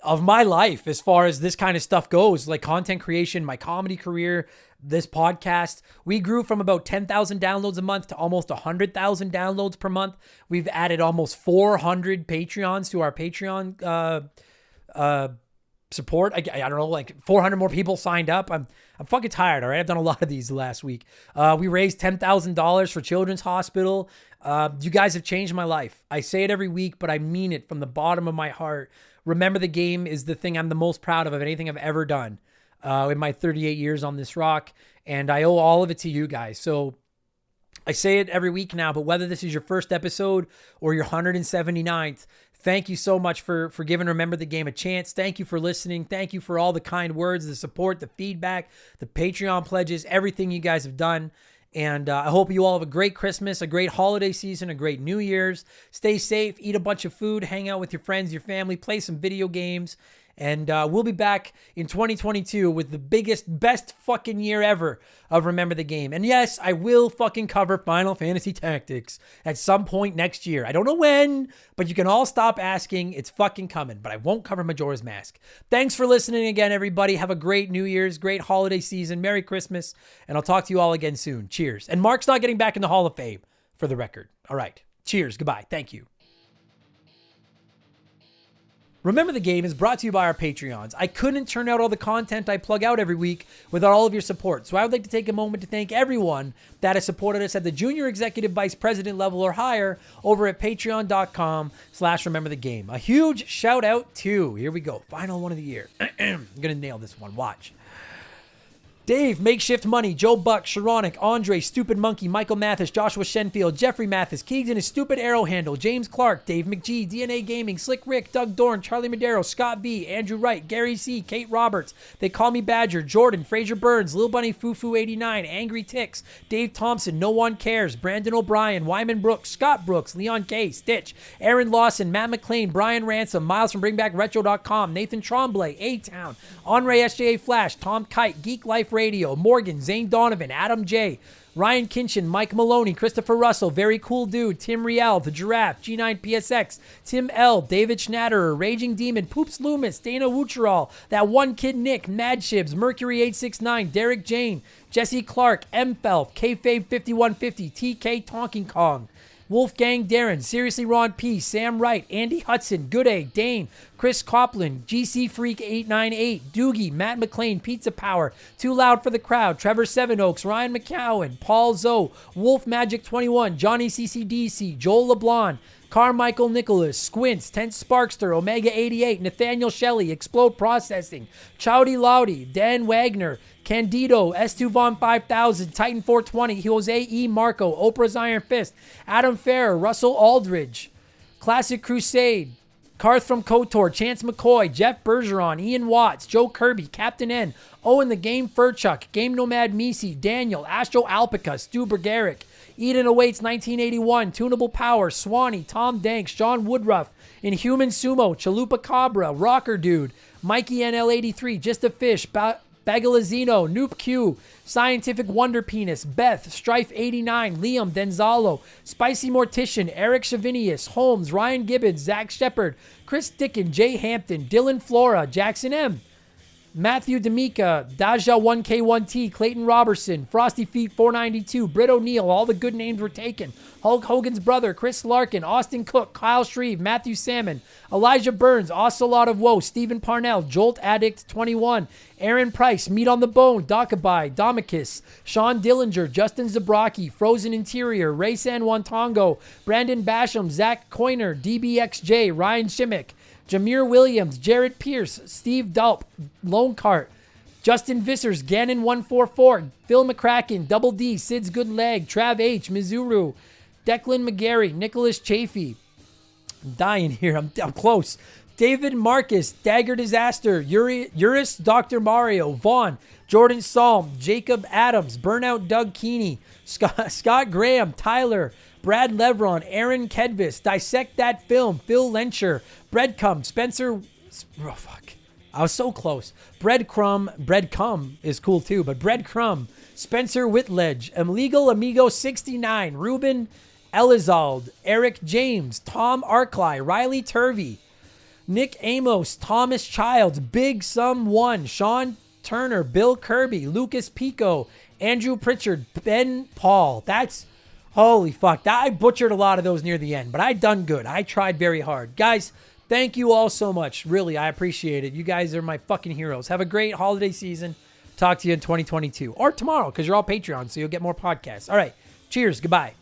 of my life as far as this kind of stuff goes, like content creation, my comedy career, this podcast. We grew from about 10,000 downloads a month to almost 100,000 downloads per month. We've added almost 400 Patreons to our Patreon support. I don't know, like 400 more people signed up. I'm fucking tired. All right. I've done a lot of these last week. We raised $10,000 for Children's Hospital. You guys have changed my life. I say it every week, but I mean it from the bottom of my heart. Remember the Game is the thing I'm the most proud of anything I've ever done in my 38 years on this rock. And I owe all of it to you guys. So I say it every week now, but whether this is your first episode or your 179th, thank you so much for giving Remember the Game a chance. Thank you for listening. Thank you for all the kind words, the support, the feedback, the Patreon pledges, everything you guys have done. And I hope you all have a great Christmas, a great holiday season, a great New Year's. Stay safe, eat a bunch of food, hang out with your friends, your family, play some video games. And we'll be back in 2022 with the best fucking year ever of Remember the Game. And yes, I will fucking cover Final Fantasy Tactics at some point next year. I don't know when, but you can all stop asking. It's fucking coming. But I won't cover Majora's Mask. Thanks for listening again, everybody. Have a great New Year's, great holiday season. Merry Christmas. And I'll talk to you all again soon. Cheers. And Mark's not getting back in the Hall of Fame, for the record. All right. Cheers. Goodbye. Thank you. Remember the Game is brought to you by our Patreons. I couldn't turn out all the content I plug out every week without all of your support. So I would like to take a moment to thank everyone that has supported us at the junior executive vice president level or higher over at patreon.com/rememberthegame. A huge shout out to, here we go, final one of the year. I'm going to nail this one. Watch. Dave, Makeshift Money, Joe Buck, Sharonic, Andre, Stupid Monkey, Michael Mathis, Joshua Shenfield, Jeffrey Mathis, Keegan, his Stupid Arrow Handle, James Clark, Dave McGee, DNA Gaming, Slick Rick, Doug Dorn, Charlie Madero, Scott B, Andrew Wright, Gary C, Kate Roberts, They Call Me Badger, Jordan, Fraser Burns, Lil Bunny Fufu 89, Angry Ticks, Dave Thompson, No One Cares, Brandon O'Brien, Wyman Brooks, Scott Brooks, Leon K, Stitch, Aaron Lawson, Matt McLean, Brian Ransom, Miles from BringBackRetro.com, Nathan Tremblay, A-Town, Henri SJA Flash, Tom Kite, Geek Life Radio, Morgan, Zane Donovan, Adam J, Ryan Kinchin, Mike Maloney, Christopher Russell, Very Cool Dude, Tim Riel, The Giraffe, G9PSX, Tim L, David Schnatterer, Raging Demon, Poops Loomis, Dana Wucherall, That One Kid Nick, Mad Shibs, Mercury 869, Derek Jane, Jesse Clark, M Felf, Kfave 5150, TK Tonking Kong, Wolfgang Darren, Seriously Ron P, Sam Wright, Andy Hudson, Good Egg, Dane, Chris Copland, GC Freak 898, Doogie, Matt McLean, Pizza Power, Too Loud for the Crowd, Trevor Sevenoaks, Ryan McCowan, Paul Zoe, Wolf Magic 21, Johnny CCDC, Joel LeBlanc, Carmichael Nicholas, Squints, Tense Sparkster, Omega 88, Nathaniel Shelley, Explode Processing, Chowdy Loudy, Dan Wagner, Candido, S2 Von 5000, Titan 420, Jose E. Marco, Oprah's Iron Fist, Adam Farrer, Russell Aldridge, Classic Crusade, Karth from KOTOR, Chance McCoy, Jeff Bergeron, Ian Watts, Joe Kirby, Captain N, Owen the Game Furchuck, Game Nomad Misi, Daniel, Astro Alpaca, Stu Bergeric, Eden Awaits 1981, Tunable Power, Swanee, Tom Danks, John Woodruff, Inhuman Sumo, Chalupa Cabra, Rocker Dude, Mikey NL83, Just a Fish, Bagalazino, Noop Q, Scientific Wonder Penis, Beth, Strife 89, Liam Denzalo, Spicy Mortician, Eric Shavinius, Holmes, Ryan Gibbons, Zach Shepard, Chris Dickin, Jay Hampton, Dylan Flora, Jackson M, Matthew D'Amica, Daja 1K1T, Clayton Robertson, Frosty Feet 492, Britt O'Neill, all the good names were taken. Hulk Hogan's brother, Chris Larkin, Austin Cook, Kyle Shreve, Matthew Salmon, Elijah Burns, Ocelot of Woe, Stephen Parnell, Jolt Addict 21, Aaron Price, Meat on the Bone, Dakabai, Domicus, Sean Dillinger, Justin Zabraki, Frozen Interior, Ray San Wantongo, Brandon Basham, Zach Coiner, DBXJ, Ryan Shimmick, Jameer Williams, Jared Pierce, Steve Dalp, Lone Cart, Justin Vissers, Gannon144, Phil McCracken, Double D, Sid's Good Leg, Trav H, Mizuru, Declan McGarry, Nicholas Chafee. I'm dying here. I'm close. David Marcus, Dagger Disaster, Urus, Dr. Mario, Vaughn, Jordan Salm, Jacob Adams, Burnout Doug Keeney, Scott Graham, Tyler, Brad Levron, Aaron Kedvis, Dissect That Film, Phil Lencher, Breadcrumb, Spencer. Oh, fuck. I was so close. Breadcrumb is cool too, but Breadcrumb, Spencer Whitledge, Illegal Amigo 69, Ruben Elizald, Eric James, Tom Arkley, Riley Turvey, Nick Amos, Thomas Childs, Big Sum One, Sean Turner, Bill Kirby, Lucas Pico, Andrew Pritchard, Ben Paul. That's holy fuck. I butchered a lot of those near the end, but I done good. I tried very hard. Guys, thank you all so much. Really, I appreciate it. You guys are my fucking heroes. Have a great holiday season. Talk to you in 2022 or tomorrow because you're all Patreon, so you'll get more podcasts. All right. Cheers. Goodbye.